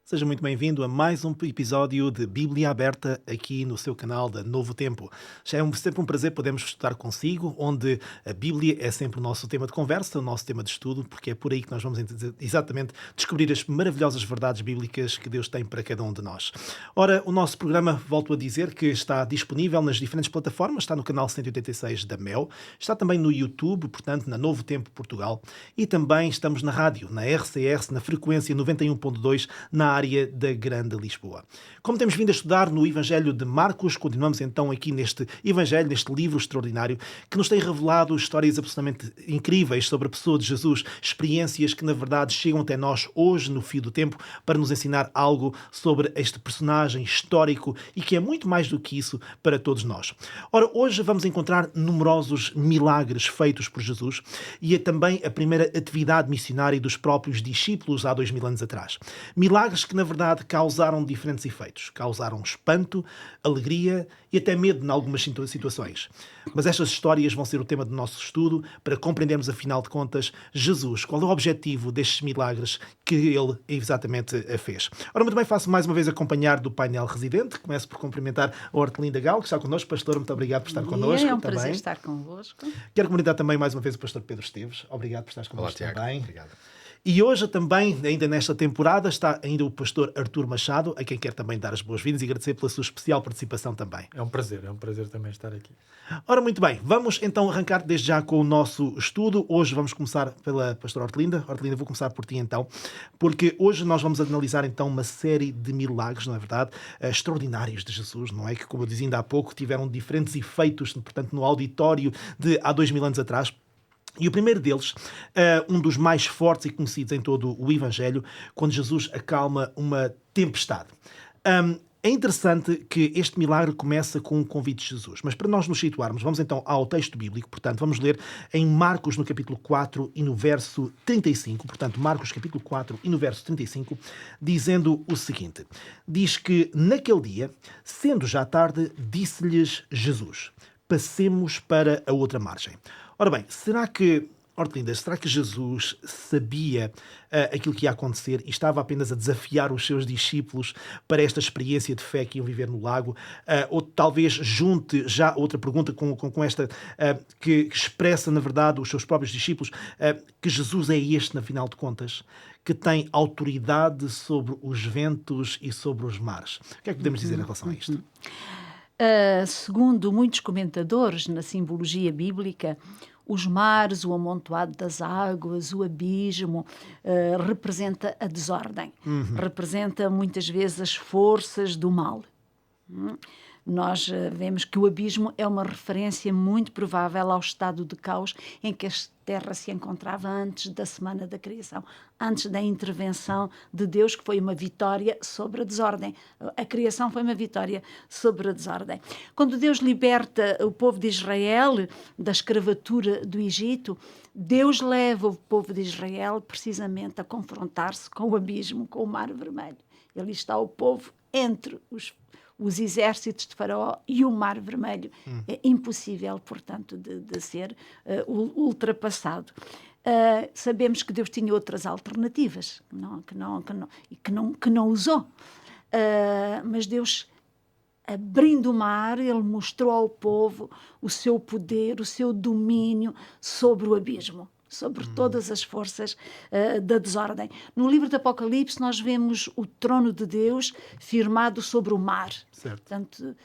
Seja muito bem-vindo a mais um episódio de Bíblia Aberta aqui no seu canal da Novo Tempo. Já é sempre um prazer podermos estudar consigo, onde a Bíblia é sempre o nosso tema de conversa, o nosso tema de estudo, porque é por aí que nós vamos exatamente descobrir as maravilhosas verdades bíblicas que Deus tem para cada um de nós. Ora, o nosso programa, volto a dizer, que está disponível nas diferentes plataformas, está no canal 186 da MEL, está também no YouTube, portanto, na Novo Tempo Portugal, e também estamos na rádio, na RCS, na frequência 91.2, na área da Grande Lisboa. Como temos vindo a estudar no Evangelho de Marcos, continuamos então aqui neste Evangelho, neste livro extraordinário, que nos tem revelado histórias absolutamente incríveis sobre a pessoa de Jesus, experiências que na verdade chegam até nós hoje, no fim do tempo, para nos ensinar algo sobre este personagem histórico e que é muito mais do que isso para todos nós. Ora, hoje vamos encontrar numerosos milagres feitos por Jesus e é também a primeira atividade missionária dos próprios discípulos há 2000 anos atrás. Milagres que, na verdade, causaram diferentes efeitos. Causaram espanto, alegria e até medo em algumas situações. Mas estas histórias vão ser o tema do nosso estudo para compreendermos, afinal de contas, Jesus. Qual é o objetivo destes milagres que ele exatamente fez? Ora, muito bem, faço mais uma vez acompanhar do painel residente. Começo por cumprimentar a Hortelinda Gal, que está connosco. Pastor, muito obrigado por estar connosco. É um também. prazer estar convosco. Quero cumprimentar também mais uma vez o pastor Pedro Esteves. Obrigado por estar Olá, connosco Tiago. também. Obrigado. E hoje também, ainda nesta temporada, está ainda o pastor Artur Machado, a quem quero também dar as boas-vindas e agradecer pela sua especial participação também. É um prazer também estar aqui. Ora, muito bem, vamos então arrancar desde já com o nosso estudo. Hoje vamos começar pela pastora Hortelinda. Hortelinda, vou começar por ti então, porque hoje nós vamos analisar então uma série de milagres, não é verdade, extraordinários de Jesus, não é? Que, como eu dizia ainda há pouco, tiveram diferentes efeitos, portanto, no auditório de há 2000 anos atrás. E o primeiro deles, um dos mais fortes e conhecidos em todo o Evangelho, quando Jesus acalma uma tempestade. É interessante que este milagre começa com um convite de Jesus, mas para nós nos situarmos, vamos então ao texto bíblico, portanto, vamos ler em Marcos no capítulo 4 e no verso 35, portanto, Marcos capítulo 4 e no verso 35, dizendo o seguinte, diz que naquele dia, sendo já tarde, disse-lhes Jesus, passemos para a outra margem. Ora bem, será que Jesus sabia aquilo que ia acontecer e estava apenas a desafiar os seus discípulos para esta experiência de fé que iam viver no lago? Ou talvez junte já outra pergunta com esta que expressa, na verdade, os seus próprios discípulos, que Jesus é este, na final de contas, que tem autoridade sobre os ventos e sobre os mares. O que é que podemos dizer em relação a isto? Segundo muitos comentadores na simbologia bíblica, os mares, o amontoado das águas, o abismo, representa a desordem. Representa muitas vezes as forças do mal. Nós vemos que o abismo é uma referência muito provável ao estado de caos em que a Terra se encontrava antes da semana da criação, antes da intervenção de Deus, que foi uma vitória sobre a desordem. A criação foi uma vitória sobre a desordem. Quando Deus liberta o povo de Israel da escravatura do Egito, Deus leva o povo de Israel precisamente a confrontar-se com o abismo, com o Mar Vermelho. Ali está o povo entre os exércitos de Faraó e o Mar Vermelho. É impossível, portanto, de ser ultrapassado. Sabemos que Deus tinha outras alternativas, que não usou. Mas Deus, abrindo o mar, ele mostrou ao povo o seu poder, o seu domínio sobre o abismo, sobre todas as forças da desordem. No livro do Apocalipse nós vemos o trono de Deus firmado sobre o mar. Certo. Portanto,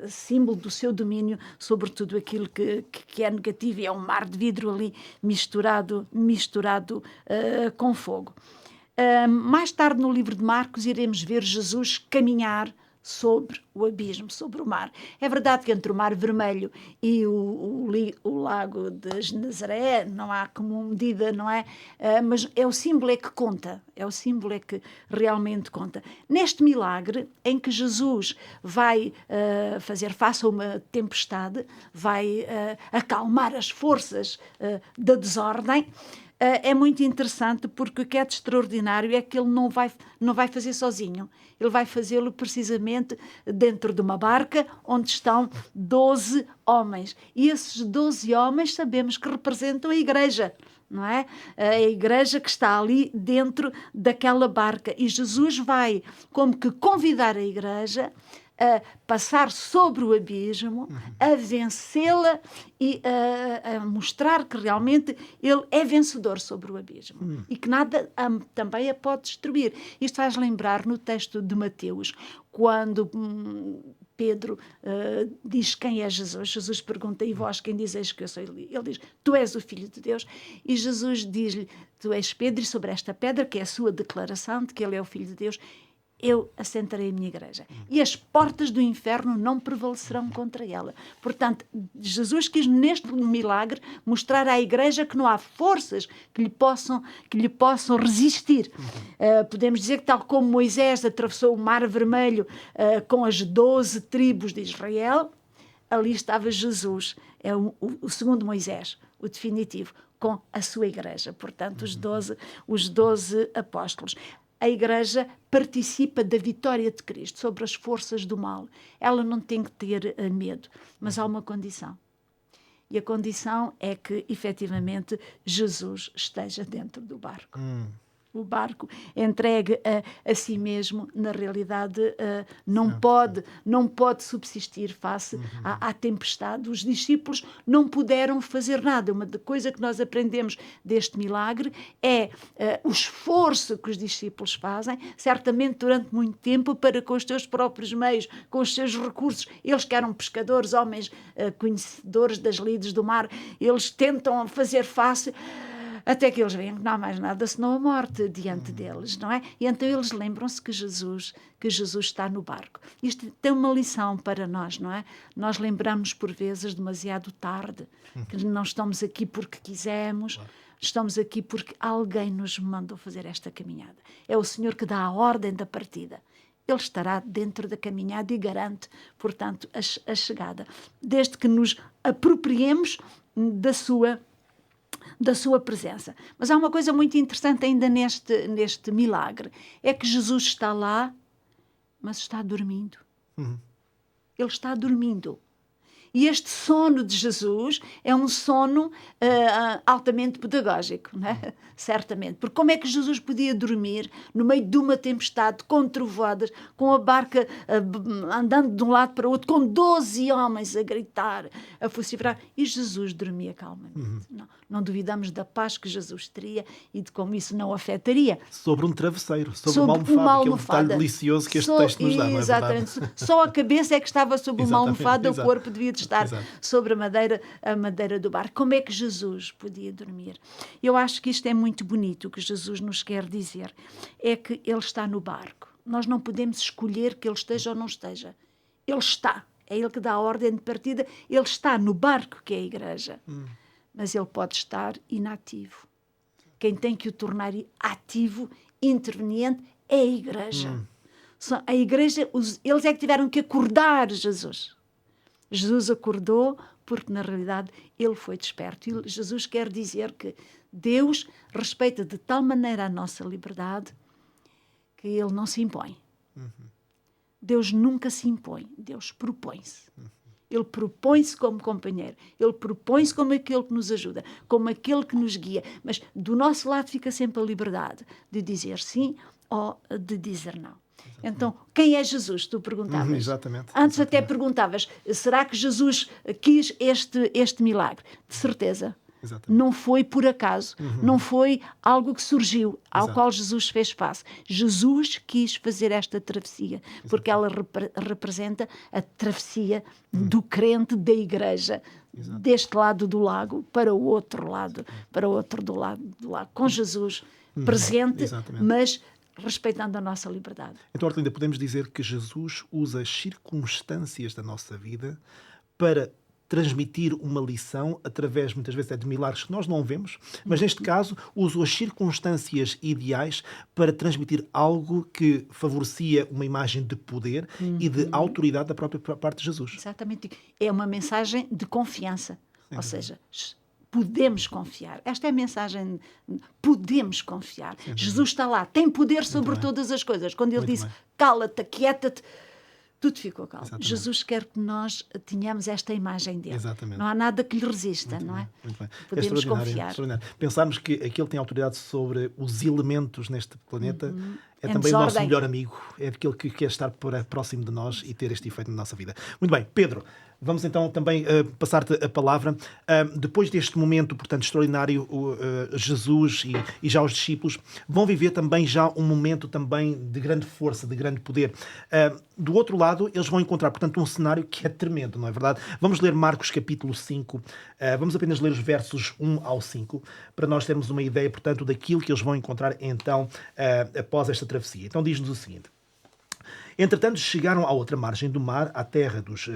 símbolo do seu domínio sobre tudo aquilo que é negativo, e é um mar de vidro ali misturado com fogo. Mais tarde no livro de Marcos iremos ver Jesus caminhar sobre o abismo, sobre o mar. É verdade que entre o Mar Vermelho e o lago de Genezaré não há como medida, não é? Mas é o símbolo que conta, é o símbolo que realmente conta. Neste milagre, em que Jesus vai fazer face a uma tempestade, vai acalmar as forças da desordem, é muito interessante, porque o que é de extraordinário é que ele não vai fazer sozinho. Ele vai fazê-lo precisamente dentro de uma barca onde estão 12 homens. E esses 12 homens sabemos que representam a Igreja. não é? A igreja que está ali dentro daquela barca. E Jesus vai como que convidar a igreja a passar sobre o abismo, a vencê-la e a mostrar que realmente ele é vencedor sobre o abismo e que nada também a pode destruir. Isto faz lembrar no texto de Mateus, quando Pedro diz quem é Jesus. Jesus pergunta, e vós quem dizeis que eu sou? Ele diz, tu és o Filho de Deus. E Jesus diz-lhe, tu és Pedro, e sobre esta pedra, que é a sua declaração de que ele é o Filho de Deus, eu assentarei a minha igreja. E as portas do inferno não prevalecerão contra ela. Portanto, Jesus quis neste milagre mostrar à igreja que não há forças que lhe possam resistir. Podemos dizer que tal como Moisés atravessou o Mar Vermelho com as 12 tribos de Israel, ali estava Jesus, é o segundo Moisés, o definitivo, com a sua igreja. Portanto, os 12 apóstolos. A igreja participa da vitória de Cristo sobre as forças do mal. Ela não tem que ter medo, mas há uma condição. E a condição é que, efetivamente, Jesus esteja dentro do barco. O barco entregue a si mesmo, na realidade, não pode subsistir face à tempestade. Os discípulos não puderam fazer nada. Uma coisa que nós aprendemos deste milagre é o esforço que os discípulos fazem, certamente durante muito tempo, para com os seus próprios meios, com os seus recursos. Eles que eram pescadores, homens conhecedores das lides do mar, eles tentam fazer face, até que eles veem que não há mais nada senão a morte diante deles, não é? E então eles lembram-se que Jesus está no barco. Isto tem uma lição para nós, não é? Nós lembramos por vezes demasiado tarde que não estamos aqui porque quisemos, estamos aqui porque alguém nos mandou fazer esta caminhada. É o Senhor que dá a ordem da partida. Ele estará dentro da caminhada e garante, portanto, a chegada. Desde que nos apropriemos da sua presença. Mas há uma coisa muito interessante ainda neste milagre. É que Jesus está lá, mas está dormindo. Ele está dormindo. E este sono de Jesus é um sono altamente pedagógico, não é? Certamente. Porque como é que Jesus podia dormir no meio de uma tempestade, com trovoadas, com a barca andando de um lado para o outro, com 12 homens a gritar, a vociferar, e Jesus dormia calmamente. Não duvidamos da paz que Jesus teria e de como isso não afetaria. Sobre um travesseiro, sobre uma almofada, que é um detalhe delicioso que este texto nos dá, não é verdade? Exatamente. Só a cabeça é que estava sobre uma almofada, o corpo devia de estar sobre a madeira do barco. Como é que Jesus podia dormir? Eu acho que isto é muito bonito, o que Jesus nos quer dizer. É que ele está no barco. Nós não podemos escolher que ele esteja ou não esteja. Ele está. É ele que dá a ordem de partida. Ele está no barco, que é a igreja. Mas ele pode estar inativo. Quem tem que o tornar ativo, interveniente, é a igreja. A igreja, eles é que tiveram que acordar Jesus. Jesus acordou porque, na realidade, ele foi desperto. E Jesus quer dizer que Deus respeita de tal maneira a nossa liberdade que ele não se impõe. Deus nunca se impõe. Deus propõe-se. Ele propõe-se como companheiro. Ele propõe-se como aquele que nos ajuda, como aquele que nos guia. Mas do nosso lado fica sempre a liberdade de dizer sim ou de dizer não. Então, quem é Jesus? Tu perguntavas. Exatamente. Antes até perguntavas, será que Jesus quis este milagre? De certeza. Exatamente. Não foi por acaso. Não foi algo que surgiu, ao qual Jesus fez face. Jesus quis fazer esta travessia, porque ela representa a travessia do crente da igreja, deste lado do lago para o outro lado, do lado, com Jesus presente, mas respeitando a nossa liberdade. Então, Arlinda, podemos dizer que Jesus usa as circunstâncias da nossa vida para transmitir uma lição através, muitas vezes, de milagres que nós não vemos, mas neste caso usa as circunstâncias ideais para transmitir algo que favorecia uma imagem de poder e de autoridade da própria parte de Jesus. Exatamente. É uma mensagem de confiança. Ou seja, podemos confiar. Esta é a mensagem. Podemos confiar. Jesus está lá, tem poder sobre todas as coisas. Quando ele disse, cala-te, aquieta-te, tudo ficou calmo. Exatamente. Jesus quer que nós tenhamos esta imagem dele. Exatamente. Não há nada que lhe resista, não é? Muito bem. Podemos Extraordinário, confiar. extraordinário. Pensarmos que aquele tem autoridade sobre os elementos neste planeta é Em também o nosso desordem. melhor amigo, é aquele que quer estar próximo de nós e ter este efeito na nossa vida. Muito bem, Pedro, vamos então também passar-te a palavra. Depois deste momento, portanto, extraordinário, Jesus e já os discípulos vão viver também já um momento também de grande força, de grande poder. Do outro lado, eles vão encontrar, portanto, um cenário que é tremendo, não é verdade? Vamos ler Marcos capítulo 5, vamos apenas ler os versos 1 ao 5, para nós termos uma ideia, portanto, daquilo que eles vão encontrar então após esta travessia. Então diz-nos o seguinte: entretanto, chegaram à outra margem do mar, à terra dos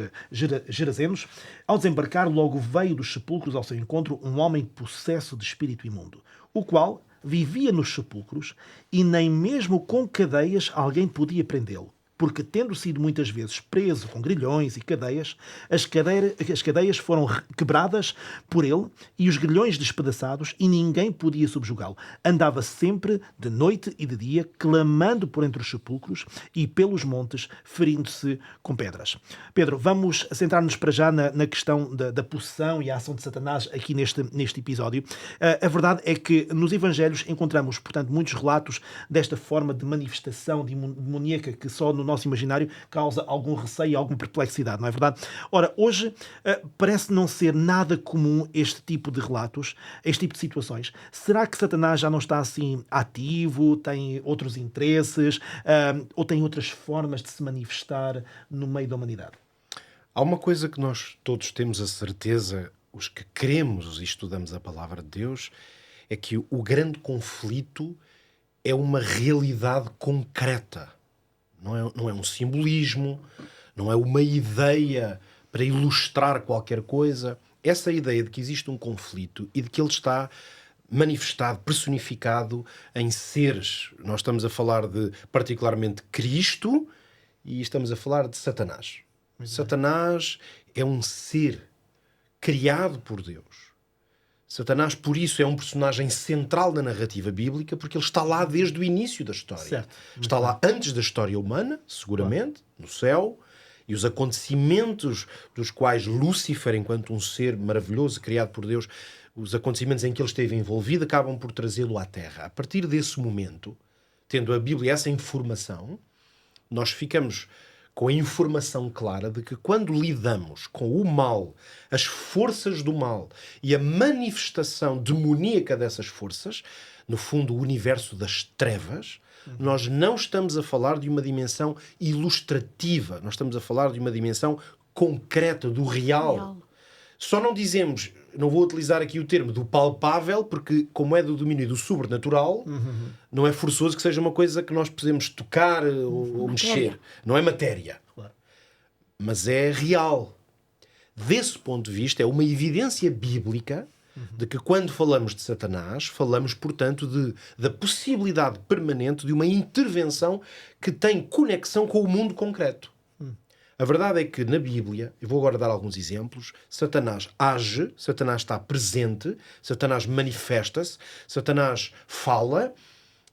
Gerazenos. Ao desembarcar, logo veio dos sepulcros ao seu encontro um homem possesso de espírito imundo, o qual vivia nos sepulcros e nem mesmo com cadeias alguém podia prendê-lo. Porque, tendo sido muitas vezes preso com grilhões e cadeias, as cadeias foram quebradas por ele e os grilhões despedaçados, e ninguém podia subjugá-lo. Andava sempre, de noite e de dia, clamando por entre os sepulcros e pelos montes, ferindo-se com pedras. Pedro, vamos centrar-nos para já na questão da possessão e a ação de Satanás aqui neste episódio. A verdade é que nos Evangelhos encontramos, portanto, muitos relatos desta forma de manifestação demoníaca que só no nosso imaginário causa algum receio e alguma perplexidade, não é verdade? Ora, hoje parece não ser nada comum este tipo de relatos, este tipo de situações. Será que Satanás já não está assim ativo, tem outros interesses, ou tem outras formas de se manifestar no meio da humanidade? Há uma coisa que nós todos temos a certeza, os que queremos e estudamos a palavra de Deus, é que o grande conflito é uma realidade concreta. Não é um simbolismo, não é uma ideia para ilustrar qualquer coisa. Essa ideia de que existe um conflito e de que ele está manifestado, personificado em seres. Nós estamos a falar de, particularmente, Cristo e estamos a falar de Satanás. Satanás é um ser criado por Deus. Satanás, por isso, é um personagem central na narrativa bíblica, porque ele está lá desde o início da história. Certo. Está lá antes da história humana, seguramente, no céu, e os acontecimentos dos quais Lúcifer, enquanto um ser maravilhoso criado por Deus, os acontecimentos em que ele esteve envolvido, acabam por trazê-lo à Terra. A partir desse momento, tendo a Bíblia essa informação, nós ficamos com a informação clara de que quando lidamos com o mal, as forças do mal e a manifestação demoníaca dessas forças, no fundo o universo das trevas, nós não estamos a falar de uma dimensão ilustrativa, nós estamos a falar de uma dimensão concreta, do real. Só não dizemos, não vou utilizar aqui o termo do palpável, porque como é do domínio do sobrenatural, não é forçoso que seja uma coisa que nós podemos tocar ou mexer. Não é matéria. Claro. Mas é real. Desse ponto de vista, é uma evidência bíblica de que quando falamos de Satanás, falamos, portanto, da possibilidade permanente de uma intervenção que tem conexão com o mundo concreto. A verdade é que na Bíblia, eu vou agora dar alguns exemplos, Satanás age, Satanás está presente, Satanás manifesta-se, Satanás fala,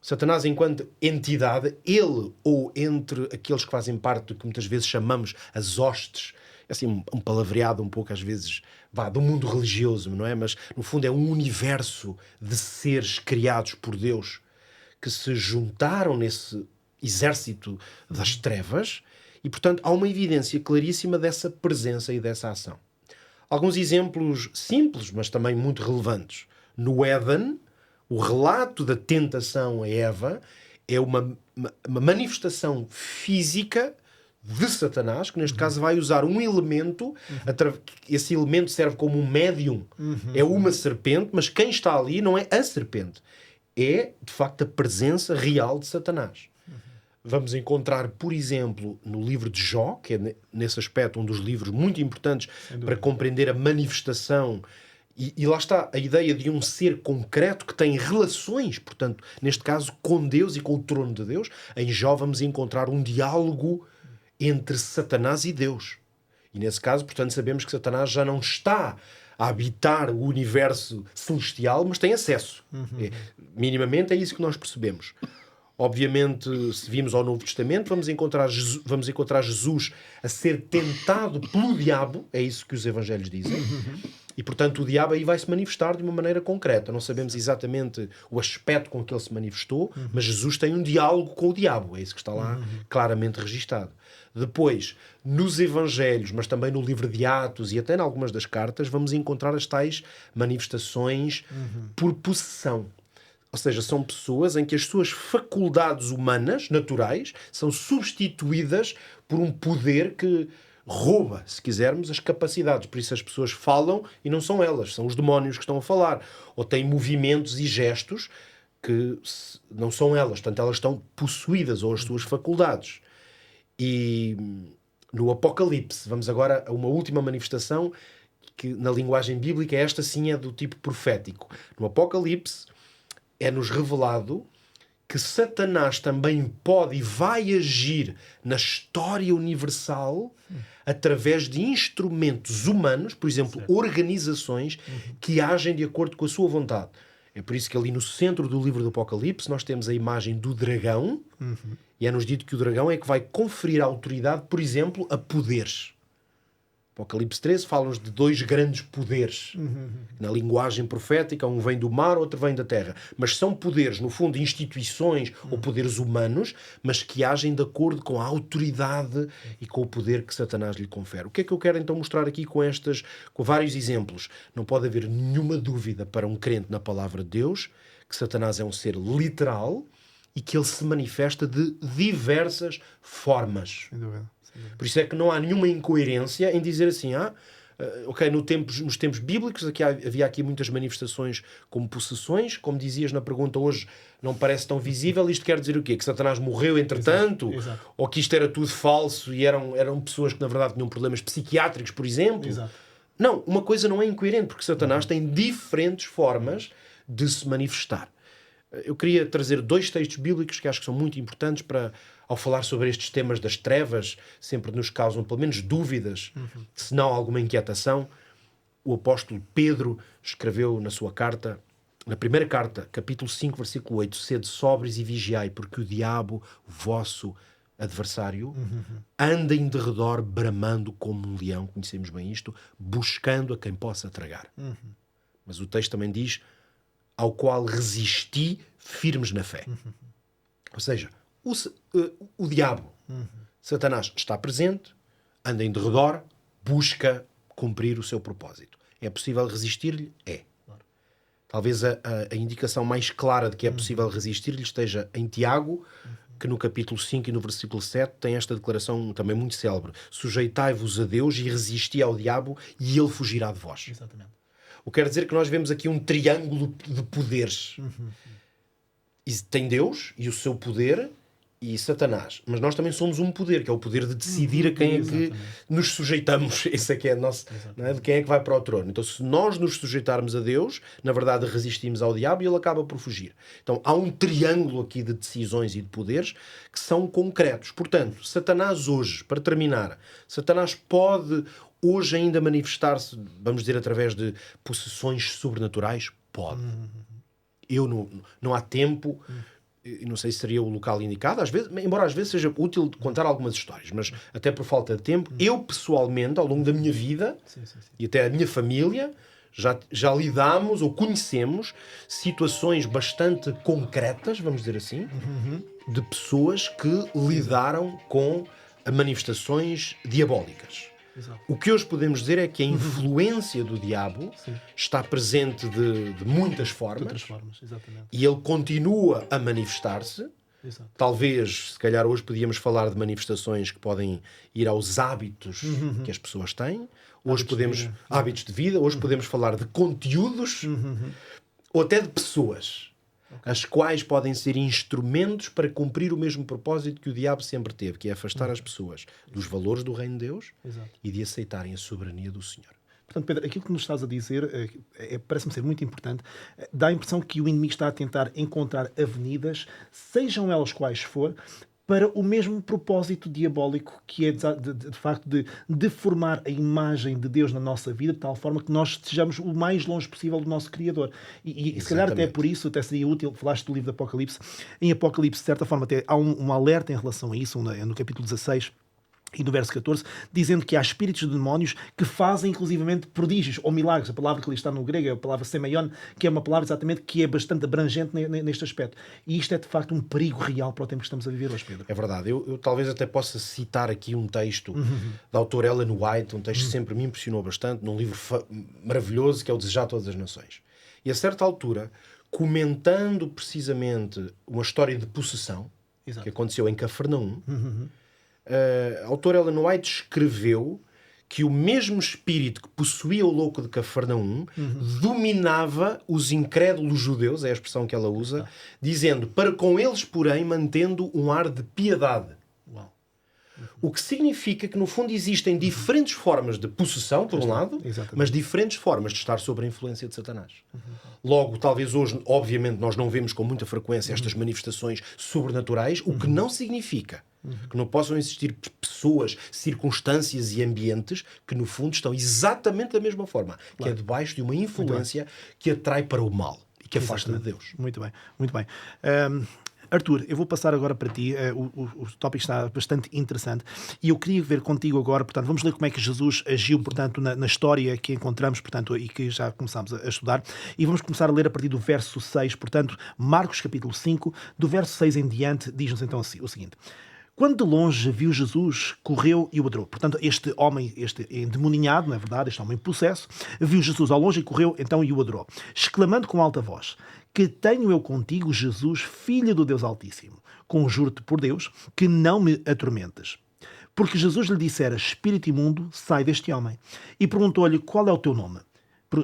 Satanás enquanto entidade, ele ou entre aqueles que fazem parte do que muitas vezes chamamos as hostes, assim um palavreado um pouco às vezes do mundo religioso, não é? Mas no fundo é um universo de seres criados por Deus que se juntaram nesse exército das trevas. E, portanto, há uma evidência claríssima dessa presença e dessa ação. Alguns exemplos simples, mas também muito relevantes. No Éden, o relato da tentação a Eva é uma manifestação física de Satanás, que neste caso vai usar um elemento, esse elemento serve como um médium, é uma serpente, mas quem está ali não é a serpente, é, de facto, a presença real de Satanás. Vamos encontrar, por exemplo, no livro de Jó, que é nesse aspecto um dos livros muito importantes para compreender a manifestação, e lá está a ideia de um ser concreto que tem relações, portanto, neste caso, com Deus e com o trono de Deus. Em Jó vamos encontrar um diálogo entre Satanás e Deus. E nesse caso, portanto, sabemos que Satanás já não está a habitar o universo celestial, mas tem acesso. Minimamente é isso que nós percebemos. Obviamente, se vimos ao Novo Testamento, vamos encontrar Jesus a ser tentado pelo diabo. É isso que os evangelhos dizem. E, portanto, o diabo aí vai se manifestar de uma maneira concreta. Não sabemos exatamente o aspecto com que ele se manifestou, mas Jesus tem um diálogo com o diabo. É isso que está lá claramente registado. Depois, nos evangelhos, mas também no livro de Atos e até em algumas das cartas, vamos encontrar as tais manifestações por possessão. Ou seja, são pessoas em que as suas faculdades humanas, naturais, são substituídas por um poder que rouba, se quisermos, as capacidades. Por isso as pessoas falam e não são elas, são os demónios que estão a falar. Ou têm movimentos e gestos que não são elas. Portanto, elas estão possuídas, ou as suas faculdades. E no Apocalipse, vamos agora a uma última manifestação que na linguagem bíblica, esta sim é do tipo profético. No Apocalipse é-nos revelado que Satanás também pode e vai agir na história universal através de instrumentos humanos, por exemplo, organizações que agem de acordo com a sua vontade. É por isso que ali no centro do livro do Apocalipse nós temos a imagem do dragão e é-nos dito que o dragão é que vai conferir autoridade, por exemplo, a poderes. Apocalipse 13 fala-nos de dois grandes poderes. Na linguagem profética, um vem do mar, outro vem da terra. Mas são poderes, no fundo, instituições ou poderes humanos, mas que agem de acordo com a autoridade e com o poder que Satanás lhe confere. O que é que eu quero então mostrar aqui com vários exemplos? Não pode haver nenhuma dúvida para um crente na palavra de Deus que Satanás é um ser literal e que ele se manifesta de diversas formas. Sem dúvida. Por isso é que não há nenhuma incoerência em dizer assim, ok, nos tempos bíblicos havia aqui muitas manifestações como possessões, como dizias na pergunta hoje, não parece tão visível. Isto quer dizer o quê? Que Satanás morreu entretanto? Exato. Ou que isto era tudo falso e eram pessoas que na verdade tinham problemas psiquiátricos, por exemplo? Exato. Não, uma coisa não é incoerente, porque Satanás tem diferentes formas de se manifestar. Eu queria trazer dois textos bíblicos que acho que são muito importantes para, ao falar sobre estes temas das trevas, sempre nos causam pelo menos dúvidas, se não alguma inquietação. O apóstolo Pedro escreveu na sua carta, na primeira carta, capítulo 5, versículo 8, sede sóbrios e vigiai, porque o diabo, vosso adversário, anda em derredor bramando como um leão, conhecemos bem isto, buscando a quem possa tragar. Mas o texto também diz, ao qual resisti firmes na fé. Ou seja, o diabo, Satanás, está presente, anda em derredor, busca cumprir o seu propósito. É possível resistir-lhe? É. Talvez a indicação mais clara de que é possível resistir-lhe esteja em Tiago, que no capítulo 5 e no versículo 7 tem esta declaração também muito célebre. Sujeitai-vos a Deus e resisti ao diabo e ele fugirá de vós. Exatamente. O que quer dizer que nós vemos aqui um triângulo de poderes. E tem Deus e o seu poder e Satanás. Mas nós também somos um poder, que é o poder de decidir a quem é que nos sujeitamos. Esse é que é nosso, não é? De quem é que vai para o trono. Então, se nós nos sujeitarmos a Deus, na verdade resistimos ao diabo e ele acaba por fugir. Então, há um triângulo aqui de decisões e de poderes que são concretos. Portanto, Satanás hoje, para terminar, Satanás pode hoje ainda manifestar-se, vamos dizer, através de possessões sobrenaturais? Pode. Não há tempo, não sei se seria o local indicado, embora às vezes seja útil contar algumas histórias, mas até por falta de tempo, eu pessoalmente, ao longo da minha vida, e até a minha família, já lidámos ou conhecemos situações bastante concretas, vamos dizer assim, de pessoas que lidaram com manifestações diabólicas. Exato. O que hoje podemos dizer é que a influência do diabo está presente de muitas formas, De outras formas, exatamente. e ele continua a manifestar-se. Exato. Talvez, se calhar hoje podíamos falar de manifestações que podem ir aos hábitos que as pessoas têm. Hoje hábitos de vida. Hoje podemos falar de conteúdos ou até de pessoas, as quais podem ser instrumentos para cumprir o mesmo propósito que o diabo sempre teve, que é afastar as pessoas dos valores do reino de Deus e de aceitarem a soberania do Senhor. Portanto, Pedro, aquilo que nos estás a dizer parece-me ser muito importante. Dá a impressão que o inimigo está a tentar encontrar avenidas, sejam elas quais for, para o mesmo propósito diabólico, que é de facto de deformar a imagem de Deus na nossa vida, de tal forma que nós estejamos o mais longe possível do nosso Criador. E se calhar até por isso, até seria útil, falaste do livro do Apocalipse, em Apocalipse, de certa forma, até há um alerta em relação a isso, no capítulo 16, e no verso 14, dizendo que há espíritos de demónios que fazem inclusivamente prodígios ou milagres. A palavra que ali está no grego é a palavra semeion, que é uma palavra exatamente que é bastante abrangente neste aspecto. E isto é de facto um perigo real para o tempo que estamos a viver hoje, Pedro. É verdade. Eu talvez até possa citar aqui um texto da autora Ellen White, um texto que sempre me impressionou bastante, num livro maravilhoso que é O Desejar de Todas as Nações. E a certa altura, comentando precisamente uma história de possessão, Exato, que aconteceu em Cafarnaum, a autora Ellen White escreveu que o mesmo espírito que possuía o louco de Cafarnaum dominava os incrédulos judeus, é a expressão que ela usa, dizendo, para com eles, porém, mantendo um ar de piedade. Uau. O que significa que, no fundo, existem diferentes formas de possessão, por um lado, Exatamente. mas diferentes formas de estar sob a influência de Satanás. Logo, talvez hoje, obviamente, nós não vemos com muita frequência estas manifestações sobrenaturais, o que não significa que não possam existir pessoas, circunstâncias e ambientes que, no fundo, estão exatamente da mesma forma, que é debaixo de uma influência que atrai para o mal e que afasta de Deus. Muito bem, muito bem. Arthur, eu vou passar agora para ti, o tópico está bastante interessante e eu queria ver contigo agora, portanto, vamos ler como é que Jesus agiu, portanto, na história que encontramos, portanto, e que já começámos a estudar, e vamos começar a ler a partir do verso 6, portanto, Marcos capítulo 5, do verso 6 em diante, diz-nos então o seguinte: quando de longe viu Jesus, correu e o adorou. Portanto, este homem, este endemoninhado, não é verdade, este homem possesso, viu Jesus ao longe e correu então e o adorou, exclamando com alta voz: que tenho eu contigo, Jesus, filho do Deus Altíssimo? Conjuro-te por Deus que não me atormentes. Porque Jesus lhe dissera: espírito imundo, sai deste homem. E perguntou-lhe: qual é o teu nome?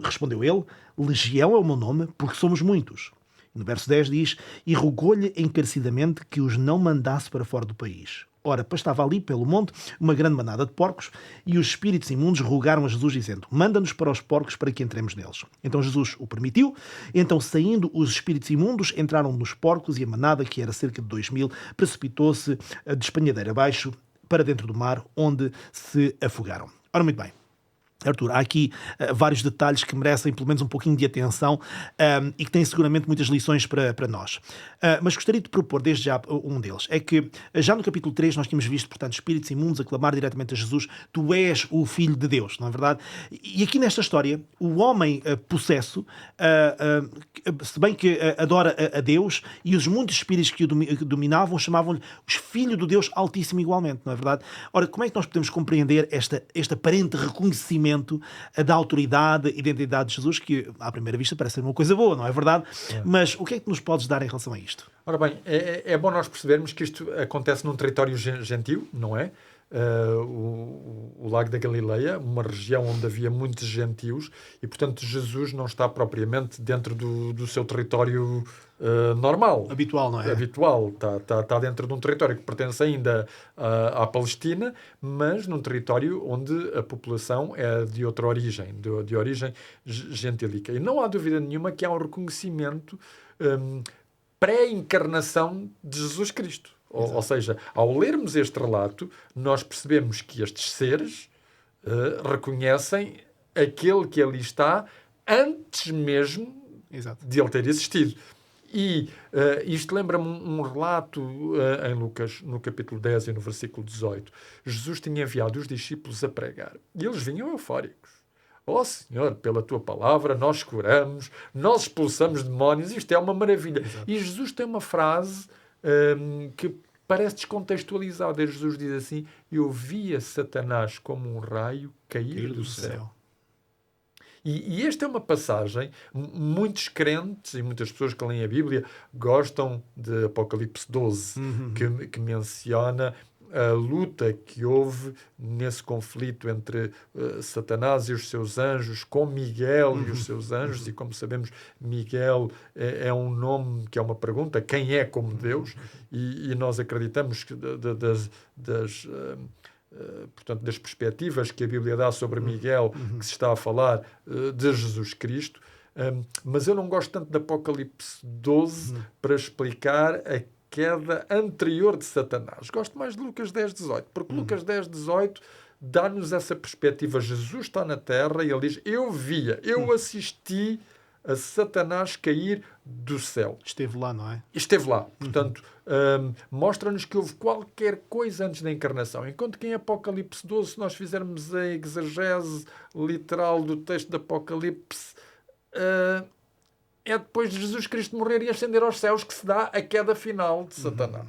Respondeu ele: Legião é o meu nome, porque somos muitos. No verso 10 diz: e rogou-lhe encarecidamente que os não mandasse para fora do país. Ora, pastava ali pelo monte uma grande manada de porcos, e os espíritos imundos rogaram a Jesus, dizendo: manda-nos para os porcos para que entremos neles. Então Jesus o permitiu. Então, saindo os espíritos imundos, entraram nos porcos, e a manada, que era cerca de 2000, precipitou-se de espanhadeira abaixo para dentro do mar, onde se afogaram. Ora, muito bem. Arthur, há aqui vários detalhes que merecem pelo menos um pouquinho de atenção e que têm seguramente muitas lições para nós. Mas gostaria de propor desde já um deles. É que já no capítulo 3 nós tínhamos visto, portanto, espíritos imundos a clamar diretamente a Jesus: tu és o Filho de Deus, não é verdade? E aqui nesta história, o homem possesso, se bem que adora a Deus, e os muitos espíritos que o dominavam chamavam-lhe os Filhos do Deus Altíssimo igualmente, não é verdade? Ora, como é que nós podemos compreender este aparente reconhecimento da autoridade e identidade de Jesus, que à primeira vista parece ser uma coisa boa, não é verdade? Mas o que é que nos podes dar em relação a isto? Ora bem, é bom nós percebermos que isto acontece num território gentil, não é? O Lago da Galileia, uma região onde havia muitos gentios, e portanto Jesus não está propriamente dentro do seu território normal. Habitual, não é? Habitual. Está dentro de um território que pertence ainda à Palestina, mas num território onde a população é de outra origem, de origem gentílica. E não há dúvida nenhuma que há um reconhecimento pré-encarnação de Jesus Cristo. Ou seja, ao lermos este relato, nós percebemos que estes seres reconhecem aquele que ali está antes mesmo Exato. de ele ter existido. E isto lembra-me um relato em Lucas, no capítulo 10 e no versículo 18. Jesus tinha enviado os discípulos a pregar. E eles vinham eufóricos. Ó Senhor, pela tua palavra nós curamos, nós expulsamos demónios, isto é uma maravilha. Exato. E Jesus tem uma frase que parece descontextualizada. Jesus diz assim: eu via Satanás como um raio cair do céu. E esta é uma passagem, muitos crentes e muitas pessoas que leem a Bíblia gostam de Apocalipse 12, que menciona a luta que houve nesse conflito entre Satanás e os seus anjos, com Miguel e os seus anjos, e como sabemos, Miguel é um nome que é uma pergunta: quem é como Deus? E nós acreditamos que portanto, das perspectivas que a Bíblia dá sobre Miguel, que se está a falar de Jesus Cristo, mas eu não gosto tanto de Apocalipse 12 para explicar queda anterior de Satanás. Gosto mais de Lucas 10:18, porque Lucas 10:18 dá-nos essa perspectiva. Jesus está na terra e ele diz: eu assisti a Satanás cair do céu. Esteve lá, não é? Esteve lá. Portanto, mostra-nos que houve qualquer coisa antes da encarnação. Enquanto que em Apocalipse 12, se nós fizermos a exegese literal do texto de Apocalipse, é depois de Jesus Cristo morrer e ascender aos céus que se dá a queda final de Satanás.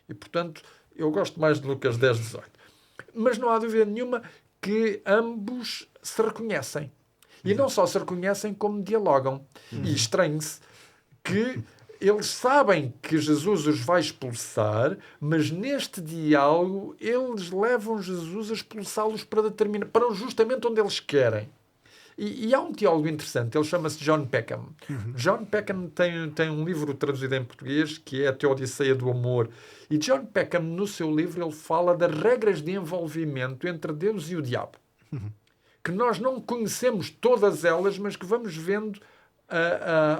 E, portanto, eu gosto mais de Lucas 10:18. Mas não há dúvida nenhuma que ambos se reconhecem. E não só se reconhecem, como dialogam. E estranhe-se que eles sabem que Jesus os vai expulsar, mas neste diálogo eles levam Jesus a expulsá-los para justamente onde eles querem. E há um teólogo interessante, ele chama-se John Peckham. John Peckham tem um livro traduzido em português que é a Teodiceia do Amor. E John Peckham, no seu livro, ele fala das regras de envolvimento entre Deus e o diabo. Que nós não conhecemos todas elas, mas que vamos vendo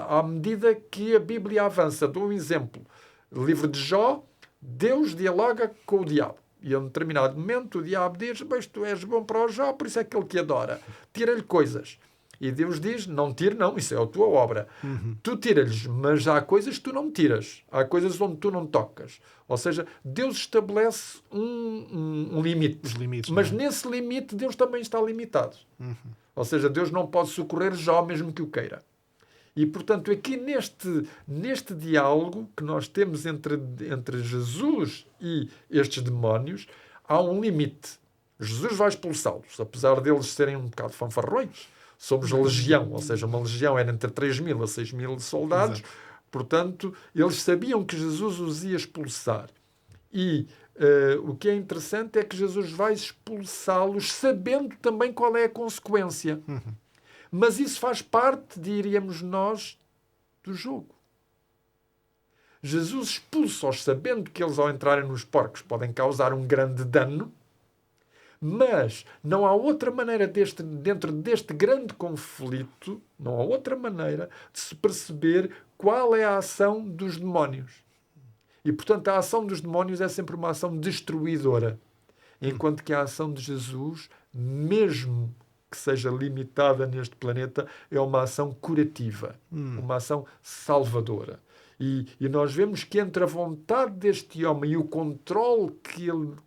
à medida que a Bíblia avança. Dou um exemplo. No livro de Jó, Deus dialoga com o diabo. E a um determinado momento o diabo diz: mas tu és bom para o Jó, por isso é aquele que adora. Tira-lhe coisas. E Deus diz: não tire, não, isso é a tua obra. Tu tira-lhes, mas há coisas que tu não tiras. Há coisas onde tu não tocas. Ou seja, Deus estabelece um limite. Os limites, mas não é? nesse limite Deus também está limitado. Ou seja, Deus não pode socorrer Jó mesmo que o queira. E, portanto, aqui neste diálogo que nós temos entre Jesus e estes demónios, há um limite. Jesus vai expulsá-los, apesar deles serem um bocado fanfarrões. Somos legião, ou seja, uma legião era entre 3.000 a 6.000 soldados. Exato. Portanto, eles sabiam que Jesus os ia expulsar. E o que é interessante é que Jesus vai expulsá-los sabendo também qual é a consequência. Mas isso faz parte, diríamos nós, do jogo. Jesus expulsa-os sabendo que eles, ao entrarem nos porcos, podem causar um grande dano, mas não há outra maneira, dentro deste grande conflito, não há outra maneira de se perceber qual é a ação dos demónios. E, portanto, a ação dos demónios é sempre uma ação destruidora, enquanto que a ação de Jesus, mesmo que seja limitada neste planeta, é uma ação curativa, uma ação salvadora. E nós vemos que entre a vontade deste homem e o controle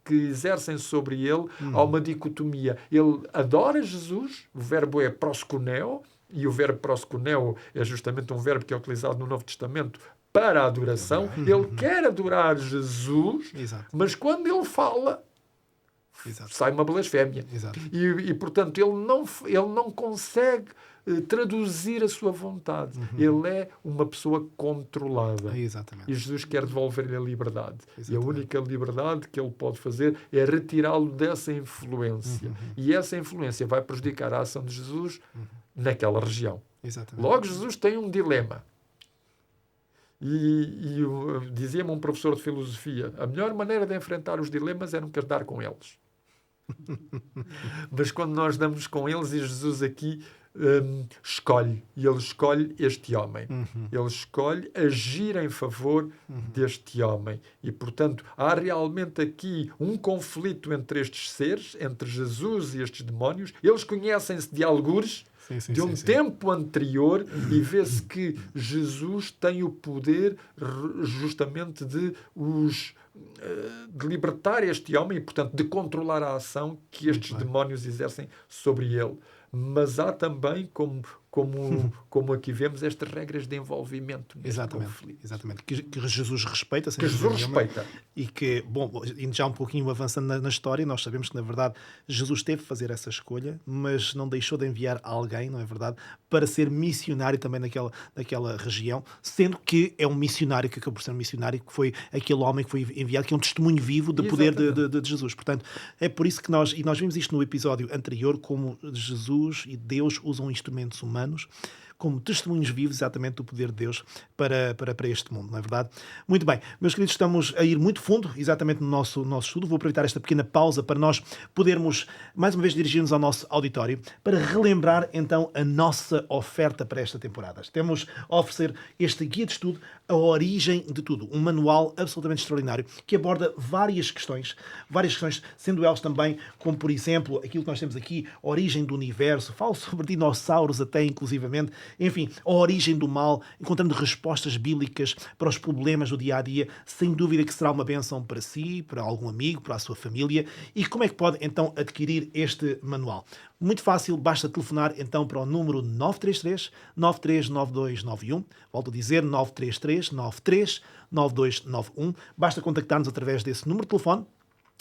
que exercem sobre ele, há uma dicotomia. Ele adora Jesus, o verbo é proskuneo, e o verbo proskuneo é justamente um verbo que é utilizado no Novo Testamento para a adoração. Ele quer adorar Jesus, Exato. mas quando ele fala, Exato. sai uma blasfémia. Exato. E, portanto, ele não consegue traduzir a sua vontade. Ele é uma pessoa controlada. Exatamente. E Jesus quer devolver-lhe a liberdade. Exatamente. E a única liberdade que ele pode fazer é retirá-lo dessa influência. E essa influência vai prejudicar a ação de Jesus naquela região. Exatamente. Logo, Jesus tem um dilema. Dizia-me um professor de filosofia: a melhor maneira de enfrentar os dilemas é nunca dar com eles. Mas quando nós damos com eles, e Jesus aqui escolhe, e ele escolhe este homem. Ele escolhe agir em favor deste homem. E, portanto, há realmente aqui um conflito entre estes seres, entre Jesus e estes demónios. Eles conhecem-se de algures, de um tempo anterior, e vê-se que Jesus tem o poder justamente de libertar este homem e, portanto, de controlar a ação que estes demónios exercem sobre ele. Mas há também, como aqui vemos, estas regras de envolvimento neste conflito. Exatamente. Que Jesus respeita. Que Jesus respeita. E que, bom, indo já um pouquinho avançando na história, nós sabemos que, na verdade, Jesus teve de fazer essa escolha, mas não deixou de enviar alguém, não é verdade, para ser missionário também naquela região, sendo que é um missionário, que acabou por ser um missionário, que foi aquele homem que foi enviado, que é um testemunho vivo do poder de Jesus. Portanto, é por isso que nós vimos isto no episódio anterior, como Jesus e Deus usam instrumentos humanos, como testemunhos vivos exatamente do poder de Deus para este mundo, não é verdade? Muito bem, meus queridos, estamos a ir muito fundo exatamente no nosso estudo. Vou aproveitar esta pequena pausa para nós podermos mais uma vez dirigir-nos ao nosso auditório para relembrar então a nossa oferta para esta temporada. Temos a oferecer este guia de estudo, A Origem de Tudo, um manual absolutamente extraordinário que aborda várias questões, sendo elas também, como por exemplo, aquilo que nós temos aqui, a origem do universo, falo sobre dinossauros até inclusivamente, enfim, a origem do mal, encontrando respostas bíblicas para os problemas do dia-a-dia, sem dúvida que será uma bênção para si, para algum amigo, para a sua família. E como é que pode então adquirir este manual? Muito fácil, basta telefonar então para o número 933 939291. Volto a dizer, 933 93 9291. Basta contactar-nos através desse número de telefone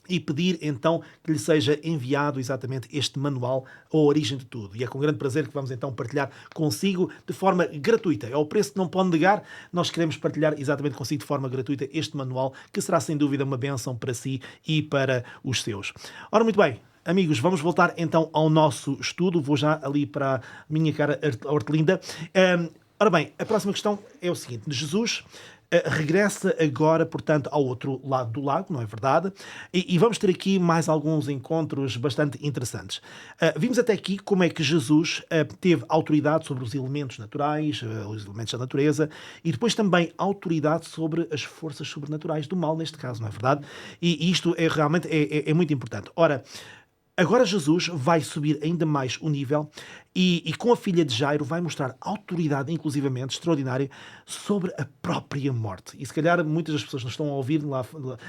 e pedir então que lhe seja enviado exatamente este manual, A Origem de Tudo. E é com grande prazer que vamos então partilhar consigo de forma gratuita. É o preço que não pode negar. Nós queremos partilhar exatamente consigo de forma gratuita este manual, que será sem dúvida uma bênção para si e para os seus. Ora, muito bem. Amigos, vamos voltar então ao nosso estudo. Vou já ali para a minha cara Hortelinda. Ora bem, a próxima questão é o seguinte. Jesus regressa agora, portanto, ao outro lado do lago, não é verdade? E vamos ter aqui mais alguns encontros bastante interessantes. Vimos até aqui como é que Jesus teve autoridade sobre os elementos naturais, os elementos da natureza, e depois também autoridade sobre as forças sobrenaturais do mal, neste caso, não é verdade? E isto é realmente muito importante. Ora, agora Jesus vai subir ainda mais o nível e com a filha de Jairo vai mostrar autoridade, inclusivamente, extraordinária, sobre a própria morte. E se calhar muitas das pessoas que nos estão a ouvir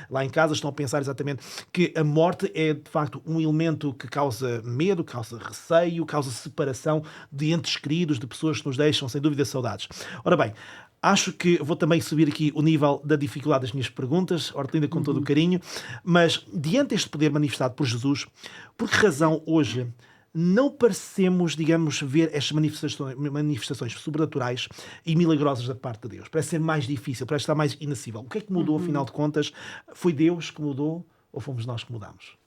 lá em casa estão a pensar exatamente que a morte é, de facto, um elemento que causa medo, causa receio, causa separação de entes queridos, de pessoas que nos deixam, sem dúvida, saudades. Ora bem, acho que vou também subir aqui o nível da dificuldade das minhas perguntas, Hortelinda, com todo o carinho, mas diante deste poder manifestado por Jesus, por que razão hoje não parecemos, digamos, ver estas manifestações sobrenaturais e milagrosas da parte de Deus? Parece ser mais difícil, parece estar mais inacessível. O que é que mudou, afinal de contas? Foi Deus que mudou ou fomos nós que mudamos?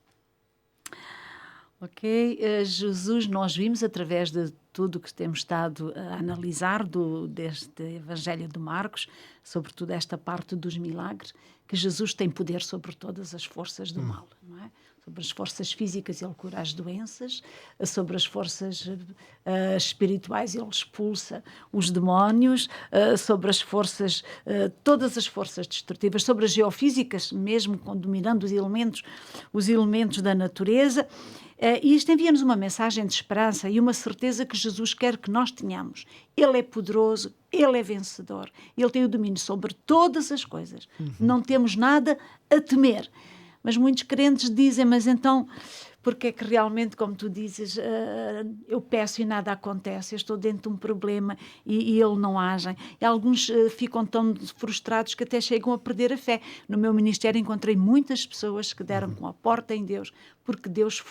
Ok, Jesus, nós vimos através de tudo o que temos estado a analisar deste Evangelho de Marcos, sobretudo esta parte dos milagres, que Jesus tem poder sobre todas as forças do mal, não é? Sobre as forças físicas, ele cura as doenças, sobre as forças espirituais, ele expulsa os demónios, sobre as forças, todas as forças destrutivas, sobre as geofísicas, mesmo dominando os elementos da natureza. E isto envia-nos uma mensagem de esperança e uma certeza que Jesus quer que nós tenhamos. Ele é poderoso, ele é vencedor, ele tem o domínio sobre todas as coisas. Não temos nada a temer. Mas muitos crentes dizem, mas então, porque é que realmente, como tu dizes, eu peço e nada acontece, eu estou dentro de um problema e ele não age. E alguns ficam tão frustrados que até chegam a perder a fé. No meu ministério encontrei muitas pessoas que deram com a porta em Deus, porque Deus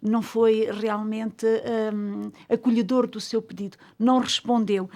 não foi realmente acolhedor do seu pedido, não respondeu.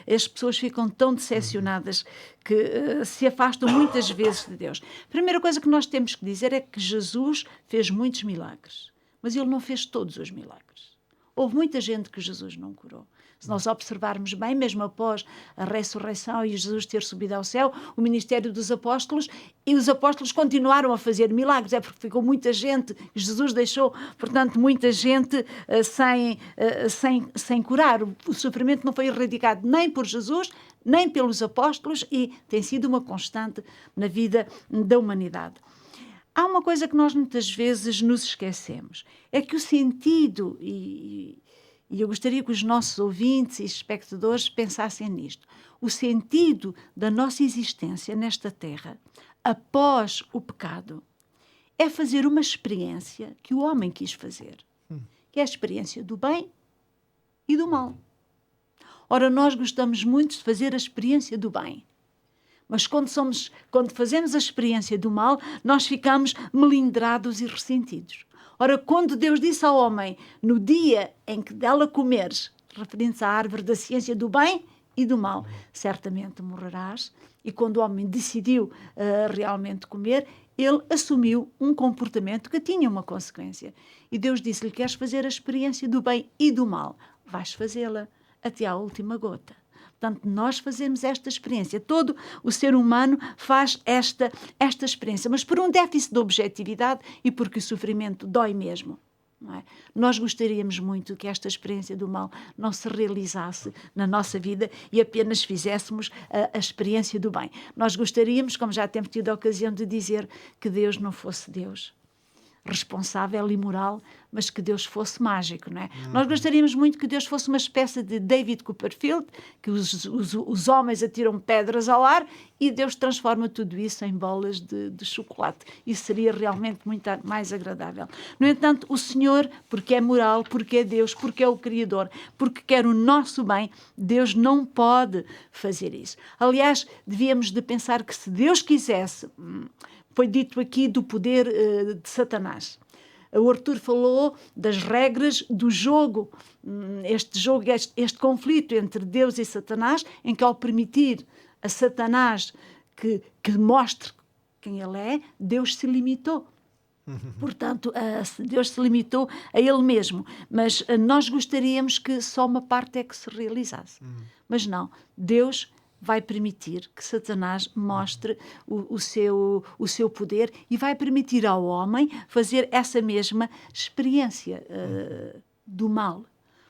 As pessoas ficam tão decepcionadas que se afastam muitas vezes de Deus. A primeira coisa que nós temos que dizer é que Jesus fez muitos milagres, mas ele não fez todos os milagres. Houve muita gente que Jesus não curou. Se nós observarmos bem, mesmo após a ressurreição e Jesus ter subido ao céu, o ministério dos apóstolos, e os apóstolos continuaram a fazer milagres, é porque ficou muita gente, Jesus deixou, portanto, muita gente sem curar. O sofrimento não foi erradicado nem por Jesus, nem pelos apóstolos, e tem sido uma constante na vida da humanidade. Há uma coisa que nós muitas vezes nos esquecemos, é que o sentido, e eu gostaria que os nossos ouvintes e espectadores pensassem nisto, o sentido da nossa existência nesta terra, após o pecado, é fazer uma experiência que o homem quis fazer, que é a experiência do bem e do mal. Ora, nós gostamos muito de fazer a experiência do bem. Mas quando fazemos a experiência do mal, nós ficamos melindrados e ressentidos. Ora, quando Deus disse ao homem, no dia em que dela comeres, referindo-se à árvore da ciência do bem e do mal, certamente morrerás. E quando o homem decidiu realmente comer, ele assumiu um comportamento que tinha uma consequência. E Deus disse-lhe, queres fazer a experiência do bem e do mal? Vais fazê-la. até à última gota. Portanto, nós fazemos esta experiência. Todo o ser humano faz esta experiência, mas por um déficit de objetividade e porque o sofrimento dói mesmo. Não é? Nós gostaríamos muito que esta experiência do mal não se realizasse na nossa vida e apenas fizéssemos a experiência do bem. Nós gostaríamos, como já temos tido a ocasião de dizer, que Deus não fosse Deus responsável e moral, mas que Deus fosse mágico, não é? Nós gostaríamos muito que Deus fosse uma espécie de David Copperfield, que os homens atiram pedras ao ar e Deus transforma tudo isso em bolas de chocolate. Isso seria realmente muito mais agradável. No entanto, o Senhor, porque é moral, porque é Deus, porque é o Criador, porque quer o nosso bem, Deus não pode fazer isso. Aliás, devíamos de pensar que se Deus quisesse... Foi dito aqui do poder de Satanás. O Arthur falou das regras do jogo. Este conflito entre Deus e Satanás, em que ao permitir a Satanás que mostre quem ele é, Deus se limitou. Portanto, Deus se limitou a ele mesmo. Mas nós gostaríamos que só uma parte é que se realizasse. Mas não, Deus vai permitir que Satanás mostre o seu poder e vai permitir ao homem fazer essa mesma experiência do mal.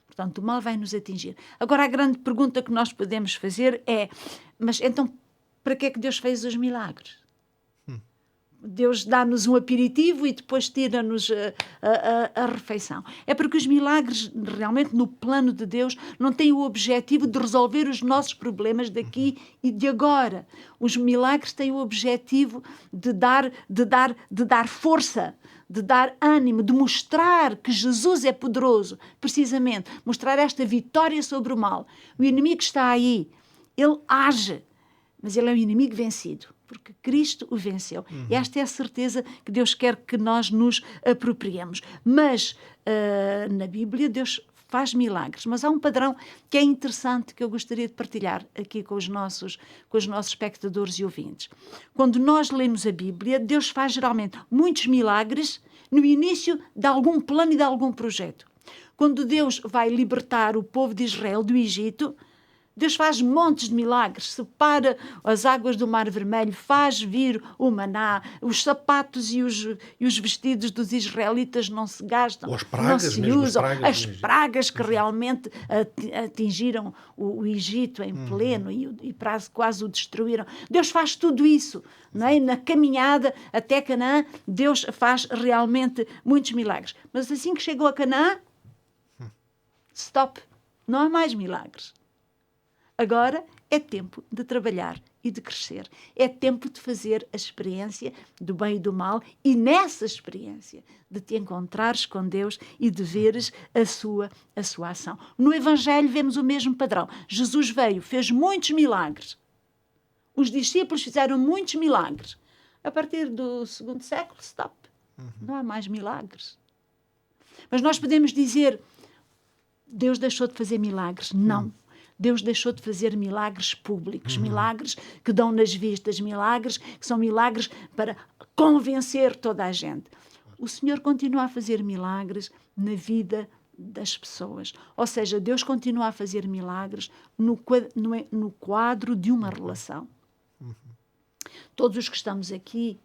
Portanto, o mal vai nos atingir. Agora, a grande pergunta que nós podemos fazer é, mas então, para que é que Deus fez os milagres? Deus dá-nos um aperitivo e depois tira-nos a refeição. É porque os milagres, realmente, no plano de Deus, não têm o objetivo de resolver os nossos problemas daqui e de agora. Os milagres têm o objetivo de dar força, de dar ânimo, de mostrar que Jesus é poderoso, precisamente, mostrar esta vitória sobre o mal. O inimigo está aí, ele age, mas ele é um inimigo vencido, porque Cristo o venceu. E esta é a certeza que Deus quer que nós nos apropriemos. Mas na Bíblia Deus faz milagres, mas há um padrão que é interessante que eu gostaria de partilhar aqui com os nossos espectadores e ouvintes. Quando nós lemos a Bíblia, Deus faz geralmente muitos milagres no início de algum plano e de algum projeto. Quando Deus vai libertar o povo de Israel do Egito, Deus faz montes de milagres, separa as águas do Mar Vermelho, faz vir o maná, os sapatos e os vestidos dos israelitas não se gastam, não se usam. As pragas que realmente atingiram o Egito em pleno e quase o destruíram. Deus faz tudo isso, não é? Na caminhada até Canaã, Deus faz realmente muitos milagres. Mas assim que chegou a Canaã, stop, não há mais milagres. Agora é tempo de trabalhar e de crescer. É tempo de fazer a experiência do bem e do mal e nessa experiência de te encontrares com Deus e de veres a sua ação. No Evangelho vemos o mesmo padrão. Jesus veio, fez muitos milagres. Os discípulos fizeram muitos milagres. A partir do 2º século, stop. Não há mais milagres. Mas nós podemos dizer, Deus deixou de fazer milagres. Não. Deus deixou de fazer milagres públicos, milagres que dão nas vistas, milagres que são milagres para convencer toda a gente. O Senhor continua a fazer milagres na vida das pessoas. Ou seja, Deus continua a fazer milagres no quadro de uma relação. Todos os que estamos aqui,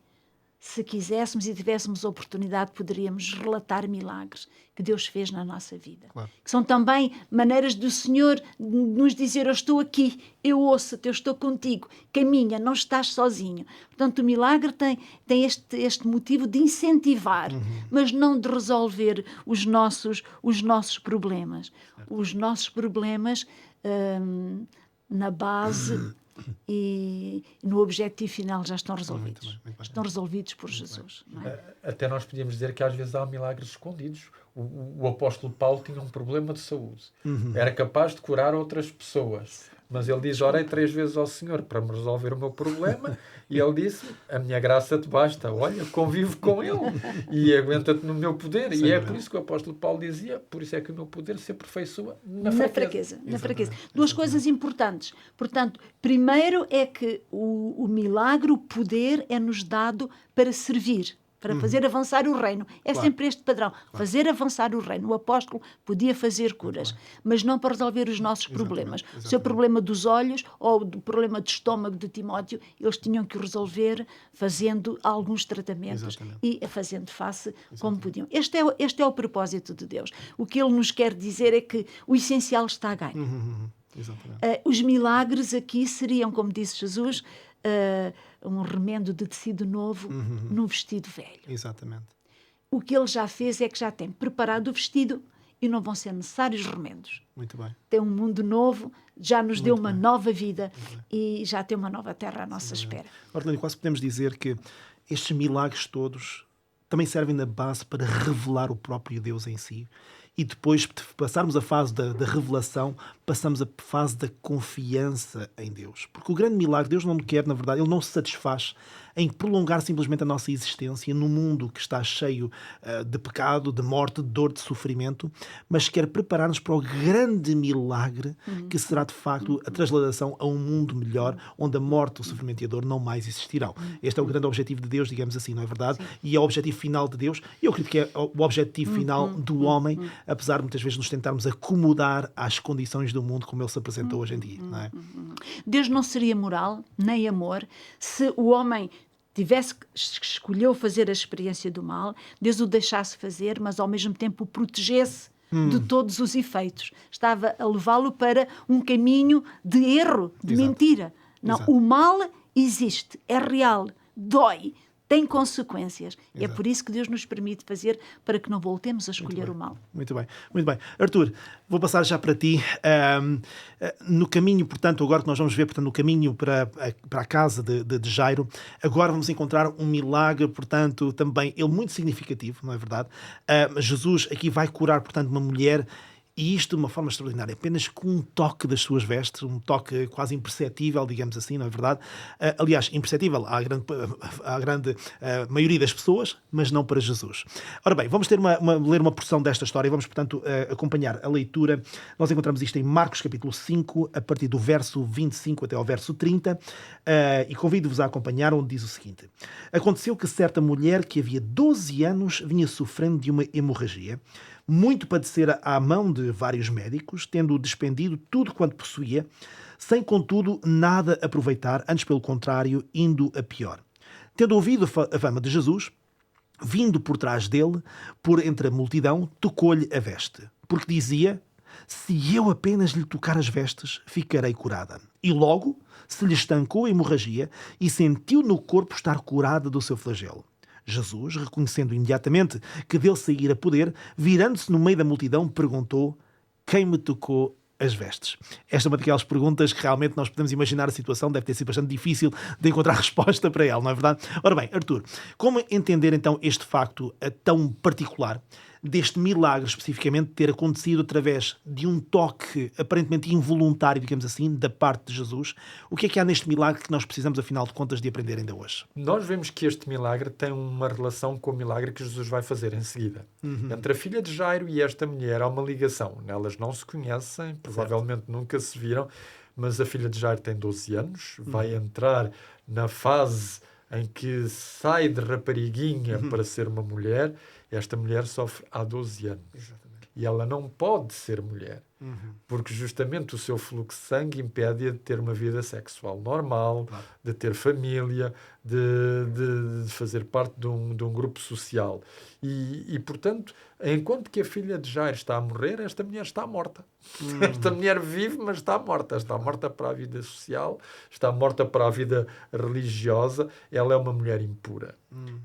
se quiséssemos e tivéssemos oportunidade, poderíamos relatar milagres que Deus fez na nossa vida. Claro. Que são também maneiras do Senhor nos dizer, eu estou aqui, eu ouço-te, eu estou contigo, caminha, não estás sozinho. Portanto, o milagre tem este motivo de incentivar, mas não de resolver os nossos problemas. Os nossos problemas, na base... e no objetivo final já estão resolvidos. Muito bem. Estão resolvidos por Jesus. Não é? Até nós podíamos dizer que às vezes há milagres escondidos. O apóstolo Paulo tinha um problema de saúde. Era capaz de curar outras pessoas. Mas ele diz, orei 3 vezes ao Senhor para me resolver o meu problema e ele disse, a minha graça te basta. Olha, convivo com ele e aguenta-te no meu poder. Sim, e é por isso que o apóstolo Paulo dizia, por isso é que o meu poder se aperfeiçoa na fraqueza. Duas coisas importantes. Portanto, primeiro é que o milagre, o poder é-nos dado para servir. para fazer avançar o reino. É Claro. sempre este padrão, fazer avançar o reino. O apóstolo podia fazer curas, mas não para resolver os nossos problemas. O seu problema dos olhos ou do problema de estômago de Timóteo, eles tinham que o resolver fazendo alguns tratamentos Exatamente. e fazendo face como podiam. Este é o propósito de Deus. O que ele nos quer dizer é que o essencial está a ganho. Exatamente. Os milagres aqui seriam, como disse Jesus, um remendo de tecido novo num vestido velho. Exatamente. O que ele já fez é que já tem preparado o vestido e não vão ser necessários remendos. Muito bem. Tem um mundo novo, já nos deu uma nova vida e já tem uma nova terra à nossa espera. Orlando, quase podemos dizer que estes milagres todos também servem na base para revelar o próprio Deus em si. E depois de passarmos a fase da revelação, passamos a fase da confiança em Deus. Porque o grande milagre, Deus não quer, na verdade, Ele não se satisfaz em prolongar simplesmente a nossa existência num mundo que está cheio de pecado, de morte, de dor, de sofrimento, mas quer preparar-nos para o grande milagre que será, de facto, a transladação a um mundo melhor, onde a morte, o sofrimento e a dor não mais existirão. Este é o grande objetivo de Deus, digamos assim, não é verdade? Sim. E é o objetivo final de Deus. E eu acredito que é o objetivo final do homem, apesar de muitas vezes nos tentarmos acomodar às condições do mundo como ele se apresentou hoje em dia, não é? Deus não seria moral, nem amor, se o homem escolheu fazer a experiência do mal, Deus o deixasse fazer, mas ao mesmo tempo o protegesse de todos os efeitos. Estava a levá-lo para um caminho de erro, de Exato. mentira. Não, Exato. o mal existe, é real, dói, tem consequências. É Exato. por isso que Deus nos permite fazer, para que não voltemos a escolher o mal. Muito bem, muito bem. Arthur, vou passar já para ti. No caminho, portanto, agora que nós vamos ver, portanto, no caminho para a casa de Jairo, agora vamos encontrar um milagre, portanto, também ele muito significativo, não é verdade? Jesus aqui vai curar, portanto, uma mulher. E isto de uma forma extraordinária, apenas com um toque das suas vestes, um toque quase imperceptível, digamos assim, não é verdade? Aliás, imperceptível à grande maioria das pessoas, mas não para Jesus. Ora bem, vamos ler uma porção desta história e vamos, portanto, acompanhar a leitura. Nós encontramos isto em Marcos capítulo 5, a partir do verso 25 até ao verso 30, e convido-vos a acompanhar, onde diz o seguinte: Aconteceu que certa mulher que havia 12 anos vinha sofrendo de uma hemorragia, muito padecera à mão de vários médicos, tendo despendido tudo quanto possuía, sem contudo nada aproveitar, antes pelo contrário, indo a pior. Tendo ouvido a fama de Jesus, vindo por trás dele, por entre a multidão, tocou-lhe a veste, porque dizia: se eu apenas lhe tocar as vestes, ficarei curada. E logo se lhe estancou a hemorragia e sentiu no corpo estar curada do seu flagelo. Jesus, reconhecendo imediatamente que dele saíra poder, virando-se no meio da multidão, perguntou: quem me tocou as vestes? Esta é uma daquelas perguntas que realmente nós podemos imaginar a situação, deve ter sido bastante difícil de encontrar resposta para ela, não é verdade? Ora bem, Arthur, como entender então este facto tão particular deste milagre especificamente ter acontecido através de um toque aparentemente involuntário, digamos assim, da parte de Jesus? O que é que há neste milagre que nós precisamos, afinal de contas, de aprender ainda hoje? Nós vemos que este milagre tem uma relação com o milagre que Jesus vai fazer em seguida. Entre a filha de Jairo e esta mulher há uma ligação. Elas não se conhecem, provavelmente nunca se viram, mas a filha de Jairo tem 12 anos, vai entrar na fase em que sai de rapariguinha para ser uma mulher. Esta mulher sofre há 12 anos. Exatamente. E ela não pode ser mulher, porque justamente o seu fluxo de sangue impede-a de ter uma vida sexual normal, Claro. de ter família, de fazer parte de um grupo social. E, portanto, enquanto que a filha de Jairo está a morrer, esta mulher está morta. Esta mulher vive, mas está morta. Está morta para a vida social, está morta para a vida religiosa. Ela é uma mulher impura.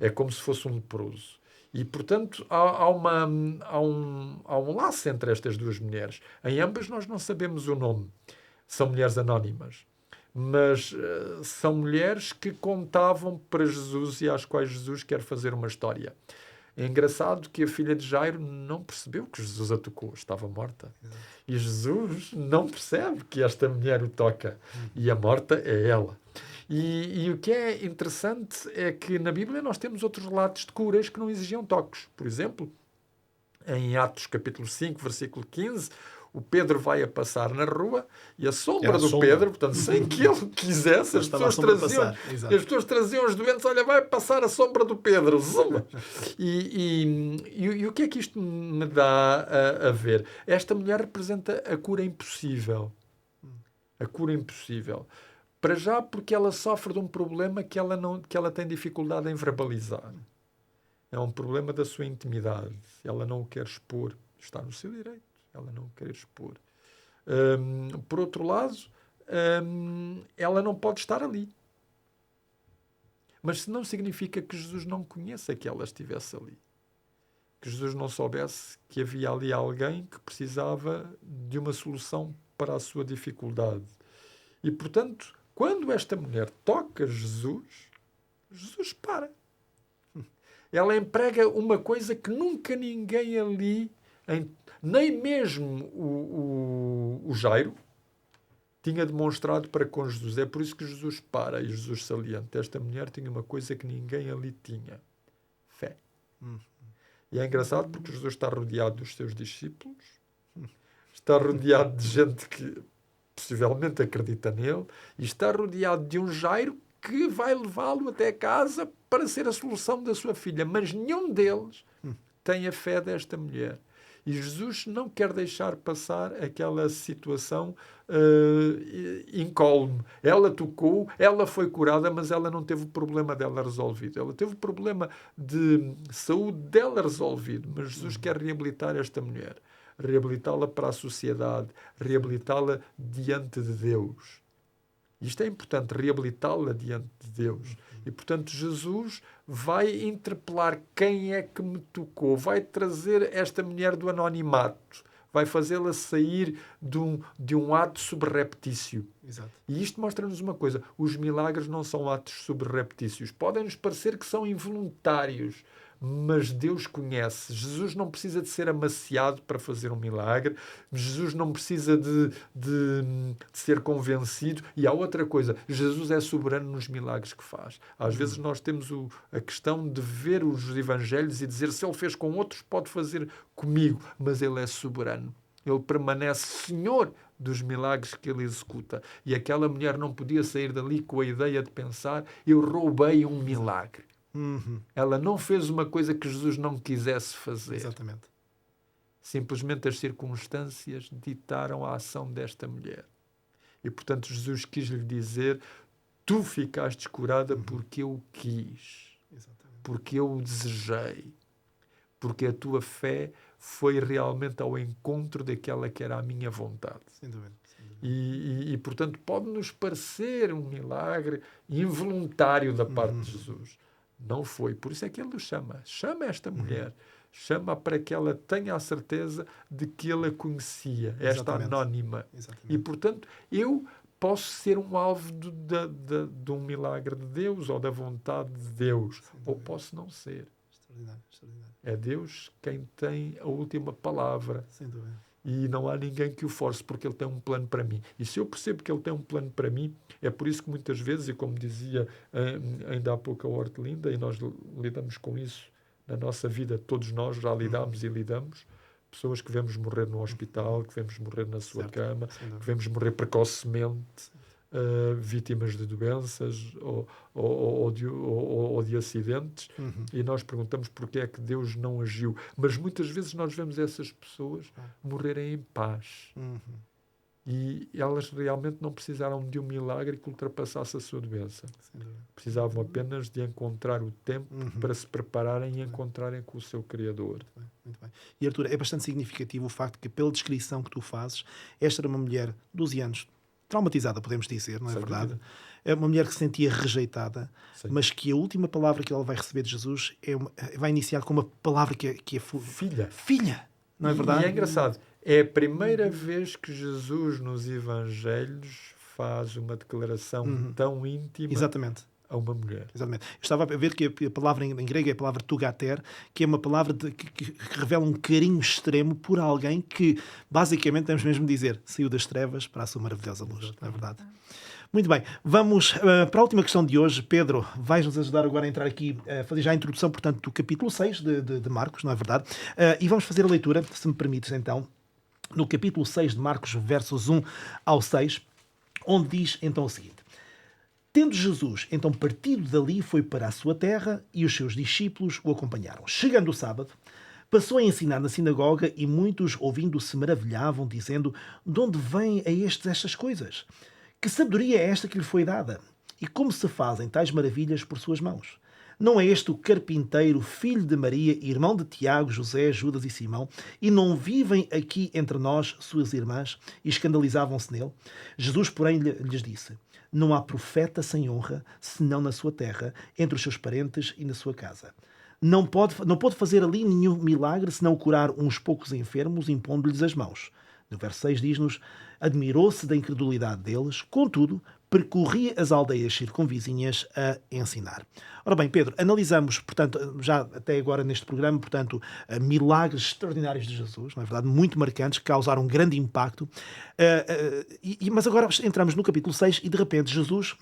É como se fosse um leproso. E, portanto, há um laço entre estas duas mulheres. Em ambas nós não sabemos o nome. São mulheres anónimas. Mas são mulheres que contavam para Jesus e às quais Jesus quer fazer uma história. É engraçado que a filha de Jairo não percebeu que Jesus a tocou. Estava morta. E Jesus não percebe que esta mulher o toca. E a morta é ela. E o que é interessante é que na Bíblia nós temos outros relatos de curas que não exigiam toques. Por exemplo, em Atos capítulo 5, versículo 15, O Pedro vai a passar na rua e a sombra Era a do sombra. Pedro, portanto, sem que ele quisesse, as Estava a pessoas, sombra a traziam, passar, exato. as pessoas traziam os doentes, olha, vai passar a sombra do Pedro. Zumba. E o que é que isto me dá a ver? Esta mulher representa a cura impossível. A cura impossível. Para já porque ela sofre de um problema que ela tem dificuldade em verbalizar. É um problema da sua intimidade. Ela não o quer expor. Está no seu direito. Ela não o quer expor. Por outro lado, ela não pode estar ali. Mas isso não significa que Jesus não conheça que ela estivesse ali. Que Jesus não soubesse que havia ali alguém que precisava de uma solução para a sua dificuldade. E, portanto, quando esta mulher toca Jesus, Jesus para. Ela emprega uma coisa que nunca ninguém ali, nem mesmo o Jairo, tinha demonstrado para com Jesus. É por isso que Jesus para e Jesus salienta. Esta mulher tinha uma coisa que ninguém ali tinha. Fé. E é engraçado porque Jesus está rodeado dos seus discípulos, está rodeado de gente que possivelmente acredita nele e está rodeado de um Jairo que vai levá-lo até casa para ser a solução da sua filha. Mas nenhum deles tem a fé desta mulher. E Jesus não quer deixar passar aquela situação incólume. Ela tocou, ela foi curada, mas ela não teve o problema dela resolvido. Ela teve o problema de saúde dela resolvido. Mas Jesus quer reabilitar esta mulher. Reabilitá-la para a sociedade. Reabilitá-la diante de Deus. Isto é importante, reabilitá-la diante de Deus. E, portanto, Jesus vai interpelar quem é que me tocou, vai trazer esta mulher do anonimato, vai fazê-la sair de um ato subreptício. Exato. E isto mostra-nos uma coisa, os milagres não são atos subreptícios. Podem-nos parecer que são involuntários, mas Deus conhece. Jesus não precisa de ser amaciado para fazer um milagre. Jesus não precisa de ser convencido. E há outra coisa. Jesus é soberano nos milagres que faz. Às vezes nós temos a questão de ver os evangelhos e dizer se ele fez com outros, pode fazer comigo. Mas ele é soberano. Ele permanece Senhor dos milagres que ele executa. E aquela mulher não podia sair dali com a ideia de pensar eu roubei um milagre. Ela não fez uma coisa que Jesus não quisesse fazer. Exatamente. Simplesmente as circunstâncias ditaram a ação desta mulher. E, portanto, Jesus quis lhe dizer tu ficaste curada porque eu quis. Exatamente. Porque eu o desejei. Porque a tua fé foi realmente ao encontro daquela que era a minha vontade. Sem dúvida. E, portanto, pode-nos parecer um milagre involuntário da parte de Jesus. Não foi. Por isso é que ele o chama. Chama esta mulher. Chama para que ela tenha a certeza de que ele a conhecia. Esta anónima. Exatamente. E, portanto, eu posso ser um alvo de um milagre de Deus ou da vontade de Deus. Ou posso não ser. Extraordinário, extraordinário. É Deus quem tem a última palavra. Sem dúvida. E não há ninguém que o force, porque ele tem um plano para mim. E se eu percebo que ele tem um plano para mim, é por isso que muitas vezes, e como dizia ainda há pouco a Hortelinda, e nós lidamos com isso na nossa vida, todos nós já lidamos e lidamos, pessoas que vemos morrer no hospital, que vemos morrer na sua cama, que vemos morrer precocemente, vítimas de doenças ou de acidentes, e nós perguntamos porque é que Deus não agiu. Mas muitas vezes nós vemos essas pessoas morrerem em paz. E elas realmente não precisaram de um milagre que ultrapassasse a sua doença. Precisavam apenas de encontrar o tempo para se prepararem e encontrarem com o seu Criador. Muito bem. E Artur, é bastante significativo o facto que, pela descrição que tu fazes, esta era uma mulher de 12 anos, traumatizada, podemos dizer, não é verdade? Dúvida. É uma mulher que se sentia rejeitada, Sim. mas que a última palavra que ela vai receber de Jesus vai iniciar com uma palavra que é Filha. Filha, não é verdade? E é engraçado. É a primeira vez que Jesus nos Evangelhos faz uma declaração tão íntima Exatamente. a uma mulher. Exatamente. Eu estava a ver que a palavra em grego é a palavra tugater, que é uma palavra que revela um carinho extremo por alguém que, basicamente, temos mesmo de dizer, saiu das trevas para a sua maravilhosa luz. Não é verdade? Muito bem. Vamos para a última questão de hoje. Pedro, vais-nos ajudar agora a entrar aqui, a fazer já a introdução, portanto, do capítulo 6 de Marcos, não é verdade? E vamos fazer a leitura, se me permites, então, no capítulo 6 de Marcos, versos 1 ao 6, onde diz então o seguinte: Tendo Jesus então partido dali, foi para a sua terra e os seus discípulos o acompanharam. Chegando o sábado, passou a ensinar na sinagoga e muitos, ouvindo, se maravilhavam, dizendo: De onde vêm a estes estas coisas? Que sabedoria é esta que lhe foi dada? E como se fazem tais maravilhas por suas mãos? Não é este o carpinteiro, filho de Maria, irmão de Tiago, José, Judas e Simão? E não vivem aqui entre nós suas irmãs? E escandalizavam-se nele. Jesus, porém, lhes disse: Não há profeta sem honra, senão na sua terra, entre os seus parentes e na sua casa. Não pode fazer ali nenhum milagre, senão curar uns poucos enfermos, impondo-lhes as mãos. No verso 6 diz-nos: Admirou-se da incredulidade deles, contudo, percorria as aldeias circunvizinhas a ensinar. Ora bem, Pedro, analisamos, portanto, já até agora neste programa, portanto, milagres extraordinários de Jesus, não é verdade? Muito marcantes, que causaram um grande impacto. Mas agora entramos no capítulo 6 e, de repente, Jesus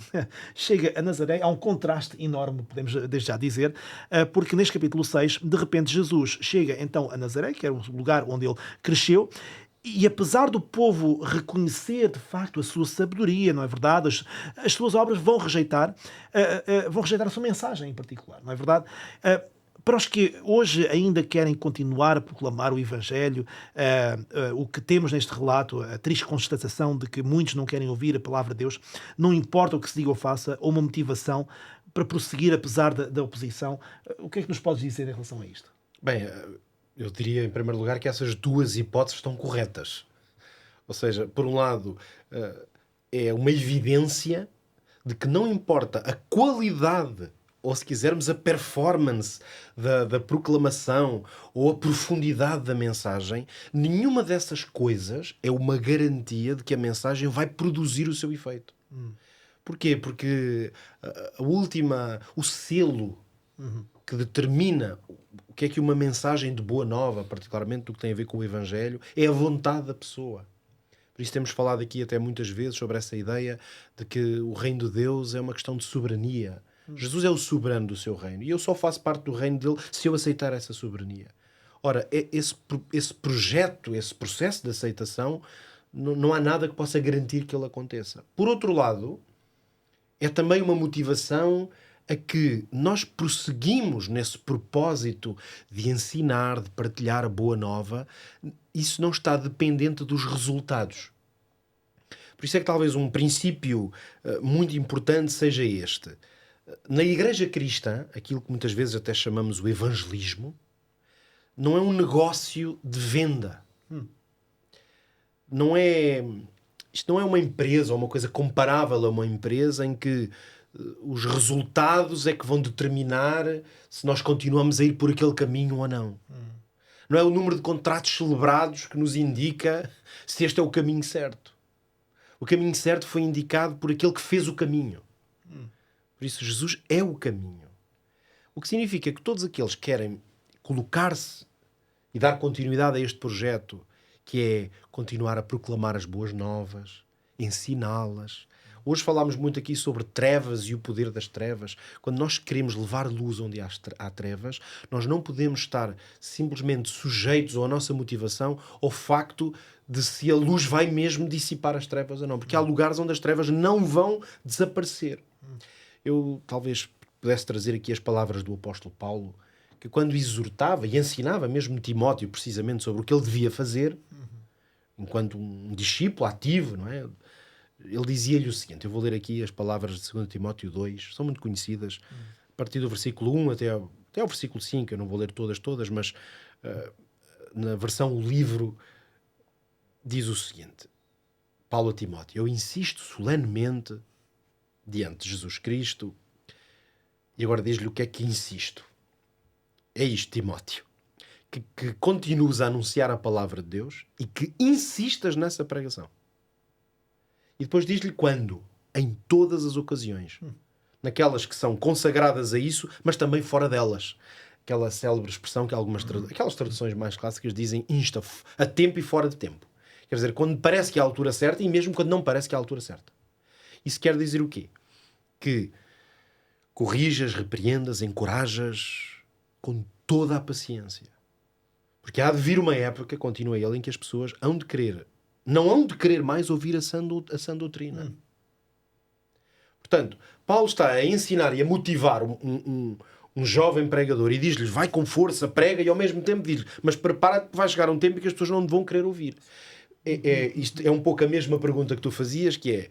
chega a Nazaré. Há um contraste enorme, podemos desde já dizer, porque neste capítulo 6, de repente, Jesus chega então a Nazaré, que era o lugar onde ele cresceu. E apesar do povo reconhecer, de facto, a sua sabedoria, não é verdade? As suas obras vão rejeitar a sua mensagem em particular, não é verdade? Para os que hoje ainda querem continuar a proclamar o Evangelho, o que temos neste relato, a triste constatação de que muitos não querem ouvir a palavra de Deus, não importa o que se diga ou faça, ou uma motivação para prosseguir apesar da oposição. O que é que nos podes dizer em relação a isto? Bem, eu diria, em primeiro lugar, que essas duas hipóteses estão corretas. Ou seja, por um lado, é uma evidência de que não importa a qualidade, ou se quisermos a performance da proclamação ou a profundidade da mensagem, nenhuma dessas coisas é uma garantia de que a mensagem vai produzir o seu efeito. Porquê? Porque o selo que determina o que é que uma mensagem de boa nova, particularmente do que tem a ver com o Evangelho, é a vontade da pessoa. Por isso temos falado aqui até muitas vezes sobre essa ideia de que o reino de Deus é uma questão de soberania. Jesus é o soberano do seu reino e eu só faço parte do reino dele se eu aceitar essa soberania. Ora, esse projeto, esse processo de aceitação, não há nada que possa garantir que ele aconteça. Por outro lado, é também uma motivação a que nós prosseguimos nesse propósito de ensinar, de partilhar a boa nova. Isso não está dependente dos resultados. Por isso é que talvez um princípio muito importante seja este. Na Igreja Cristã, aquilo que muitas vezes até chamamos o evangelismo, não é um negócio de venda. Isto não é uma empresa ou uma coisa comparável a uma empresa em que os resultados é que vão determinar se nós continuamos a ir por aquele caminho ou não. Não é o número de contratos celebrados que nos indica se este é o caminho certo. O caminho certo foi indicado por aquele que fez o caminho. Por isso, Jesus é o caminho. O que significa que todos aqueles que querem colocar-se e dar continuidade a este projeto, que é continuar a proclamar as boas novas, ensiná-las. Hoje falámos muito aqui sobre trevas e o poder das trevas. Quando nós queremos levar luz onde há trevas, nós não podemos estar simplesmente sujeitos à nossa motivação ao facto de se a luz vai mesmo dissipar as trevas ou não. Porque há lugares onde as trevas não vão desaparecer. Eu talvez pudesse trazer aqui as palavras do apóstolo Paulo, que quando exortava e ensinava mesmo Timóteo precisamente sobre o que ele devia fazer, enquanto um discípulo ativo, não é? Ele dizia-lhe o seguinte, eu vou ler aqui as palavras de 2 Timóteo 2, são muito conhecidas, a partir do versículo 1 até ao versículo 5, eu não vou ler todas, mas na versão o livro diz o seguinte, Paulo a Timóteo, eu insisto solenemente diante de Jesus Cristo, e agora diz-lhe o que é que insisto. É isto, Timóteo, que continues a anunciar a palavra de Deus e que insistas nessa pregação. E depois diz-lhe quando? Em todas as ocasiões. Naquelas que são consagradas a isso, mas também fora delas. Aquela célebre expressão que aquelas traduções mais clássicas dizem insta, a tempo e fora de tempo. Quer dizer, quando parece que é a altura certa e mesmo quando não parece que é a altura certa. Isso quer dizer o quê? Que corrijas, repreendas, encorajas com toda a paciência. Porque há de vir uma época, continua ele, em que as pessoas não hão de querer mais ouvir a sã doutrina. Portanto, Paulo está a ensinar e a motivar um jovem pregador e diz-lhes, vai com força, prega, e ao mesmo tempo diz-lhes, mas prepara-te que vai chegar um tempo em que as pessoas não vão querer ouvir. Isto é um pouco a mesma pergunta que tu fazias, que é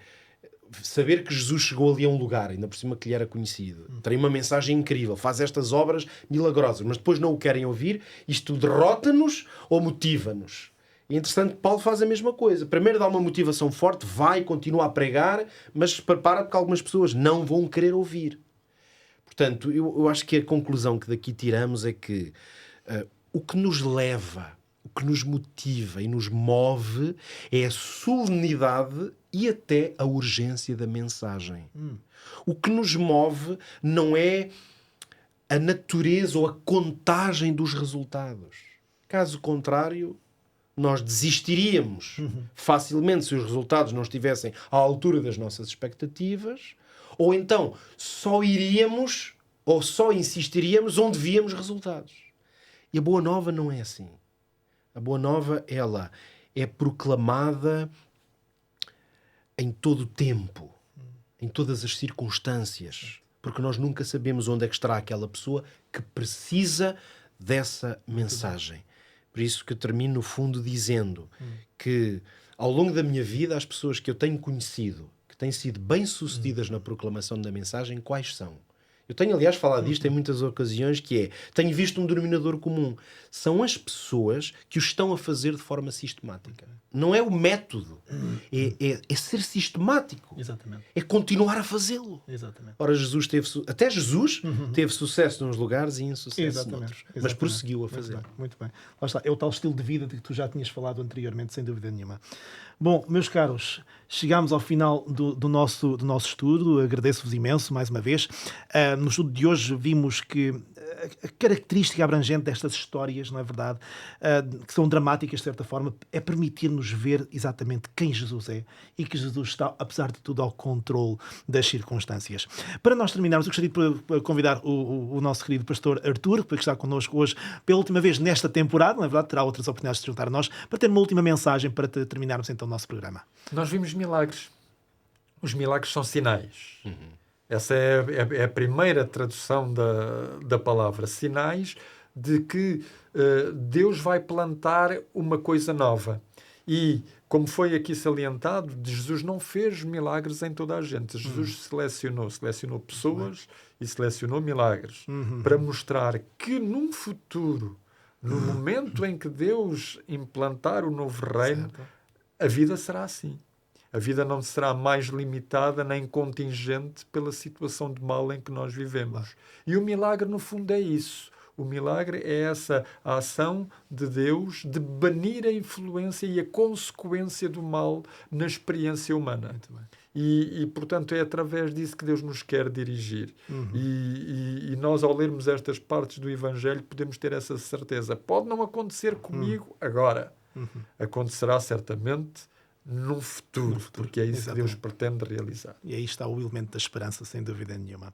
saber que Jesus chegou ali a um lugar, ainda por cima que lhe era conhecido, tem uma mensagem incrível, faz estas obras milagrosas, mas depois não o querem ouvir. Isto derrota-nos ou motiva-nos? É interessante que Paulo faz a mesma coisa. Primeiro dá uma motivação forte, vai, continua a pregar, mas prepara-te que algumas pessoas não vão querer ouvir. Portanto, eu acho que a conclusão que daqui tiramos é que o que nos leva, o que nos motiva e nos move é a solenidade e até a urgência da mensagem. O que nos move não é a natureza ou a contagem dos resultados. Caso contrário, nós desistiríamos facilmente se os resultados não estivessem à altura das nossas expectativas, ou então só iríamos ou só insistiríamos onde víamos resultados. E a boa nova não é assim. A boa nova, ela é proclamada em todo o tempo, em todas as circunstâncias, porque nós nunca sabemos onde é que estará aquela pessoa que precisa dessa mensagem. Por isso que termino no fundo dizendo que ao longo da minha vida as pessoas que eu tenho conhecido, que têm sido bem-sucedidas na proclamação da mensagem, quais são? Eu tenho, aliás, falado disto em muitas ocasiões, que tenho visto um denominador comum. São as pessoas que o estão a fazer de forma sistemática. Não é o método. É ser sistemático. Exatamente. É continuar a fazê-lo. Exatamente. Ora, até Jesus teve sucesso nos lugares e insucesso noutros. Mas prosseguiu a fazer. Muito bem. Lá está. É o tal estilo de vida de que tu já tinhas falado anteriormente, sem dúvida nenhuma. Bom, meus caros, chegámos ao final do nosso estudo. Agradeço-vos imenso, mais uma vez. No estudo de hoje vimos que a característica abrangente destas histórias, não é verdade, que são dramáticas de certa forma, é permitir-nos ver exatamente quem Jesus é e que Jesus está, apesar de tudo, ao controle das circunstâncias. Para nós terminarmos, eu gostaria de convidar o nosso querido pastor Artur, que está connosco hoje pela última vez nesta temporada, não é verdade, terá outras oportunidades de se juntar a nós, para ter uma última mensagem para terminarmos então o nosso programa. Nós vimos milagres. Os milagres são sinais. Essa é a primeira tradução da palavra. Sinais de que Deus vai plantar uma coisa nova. E, como foi aqui salientado, Jesus não fez milagres em toda a gente. Jesus selecionou pessoas e selecionou milagres para mostrar que num futuro, no momento em que Deus implantar o novo reino, a vida será assim. A vida não será mais limitada nem contingente pela situação de mal em que nós vivemos. E o milagre, no fundo, é isso. O milagre é essa ação de Deus de banir a influência e a consequência do mal na experiência humana. E, portanto, é através disso que Deus nos quer dirigir. E nós, ao lermos estas partes do Evangelho, podemos ter essa certeza. Pode não acontecer comigo agora. Acontecerá certamente no futuro, porque é isso que Deus pretende realizar. E aí está o elemento da esperança, sem dúvida nenhuma.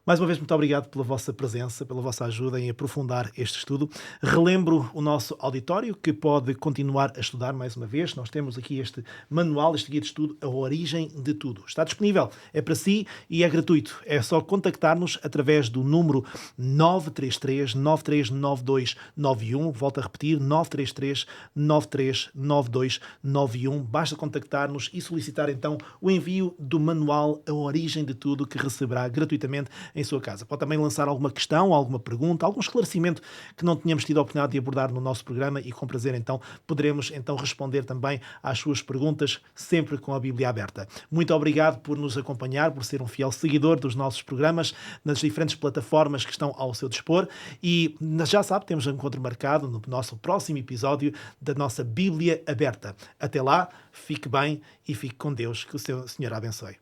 Mais uma vez, muito obrigado pela vossa presença, pela vossa ajuda em aprofundar este estudo. Relembro o nosso auditório que pode continuar a estudar mais uma vez. Nós temos aqui este manual, este guia de estudo, A Origem de Tudo. Está disponível, é para si e é gratuito. É só contactar-nos através do número 933-939291. Volto a repetir, 933-939291. Basta contactar-nos e solicitar então o envio do manual A Origem de Tudo, que receberá gratuitamente em sua casa. Pode também lançar alguma questão, alguma pergunta, algum esclarecimento que não tínhamos tido a oportunidade de abordar no nosso programa e com prazer então poderemos então responder também às suas perguntas, sempre com a Bíblia aberta. Muito obrigado por nos acompanhar, por ser um fiel seguidor dos nossos programas nas diferentes plataformas que estão ao seu dispor e já sabe, temos um encontro marcado no nosso próximo episódio da nossa Bíblia aberta. Até lá, fique bem e fique com Deus, que o Senhor abençoe.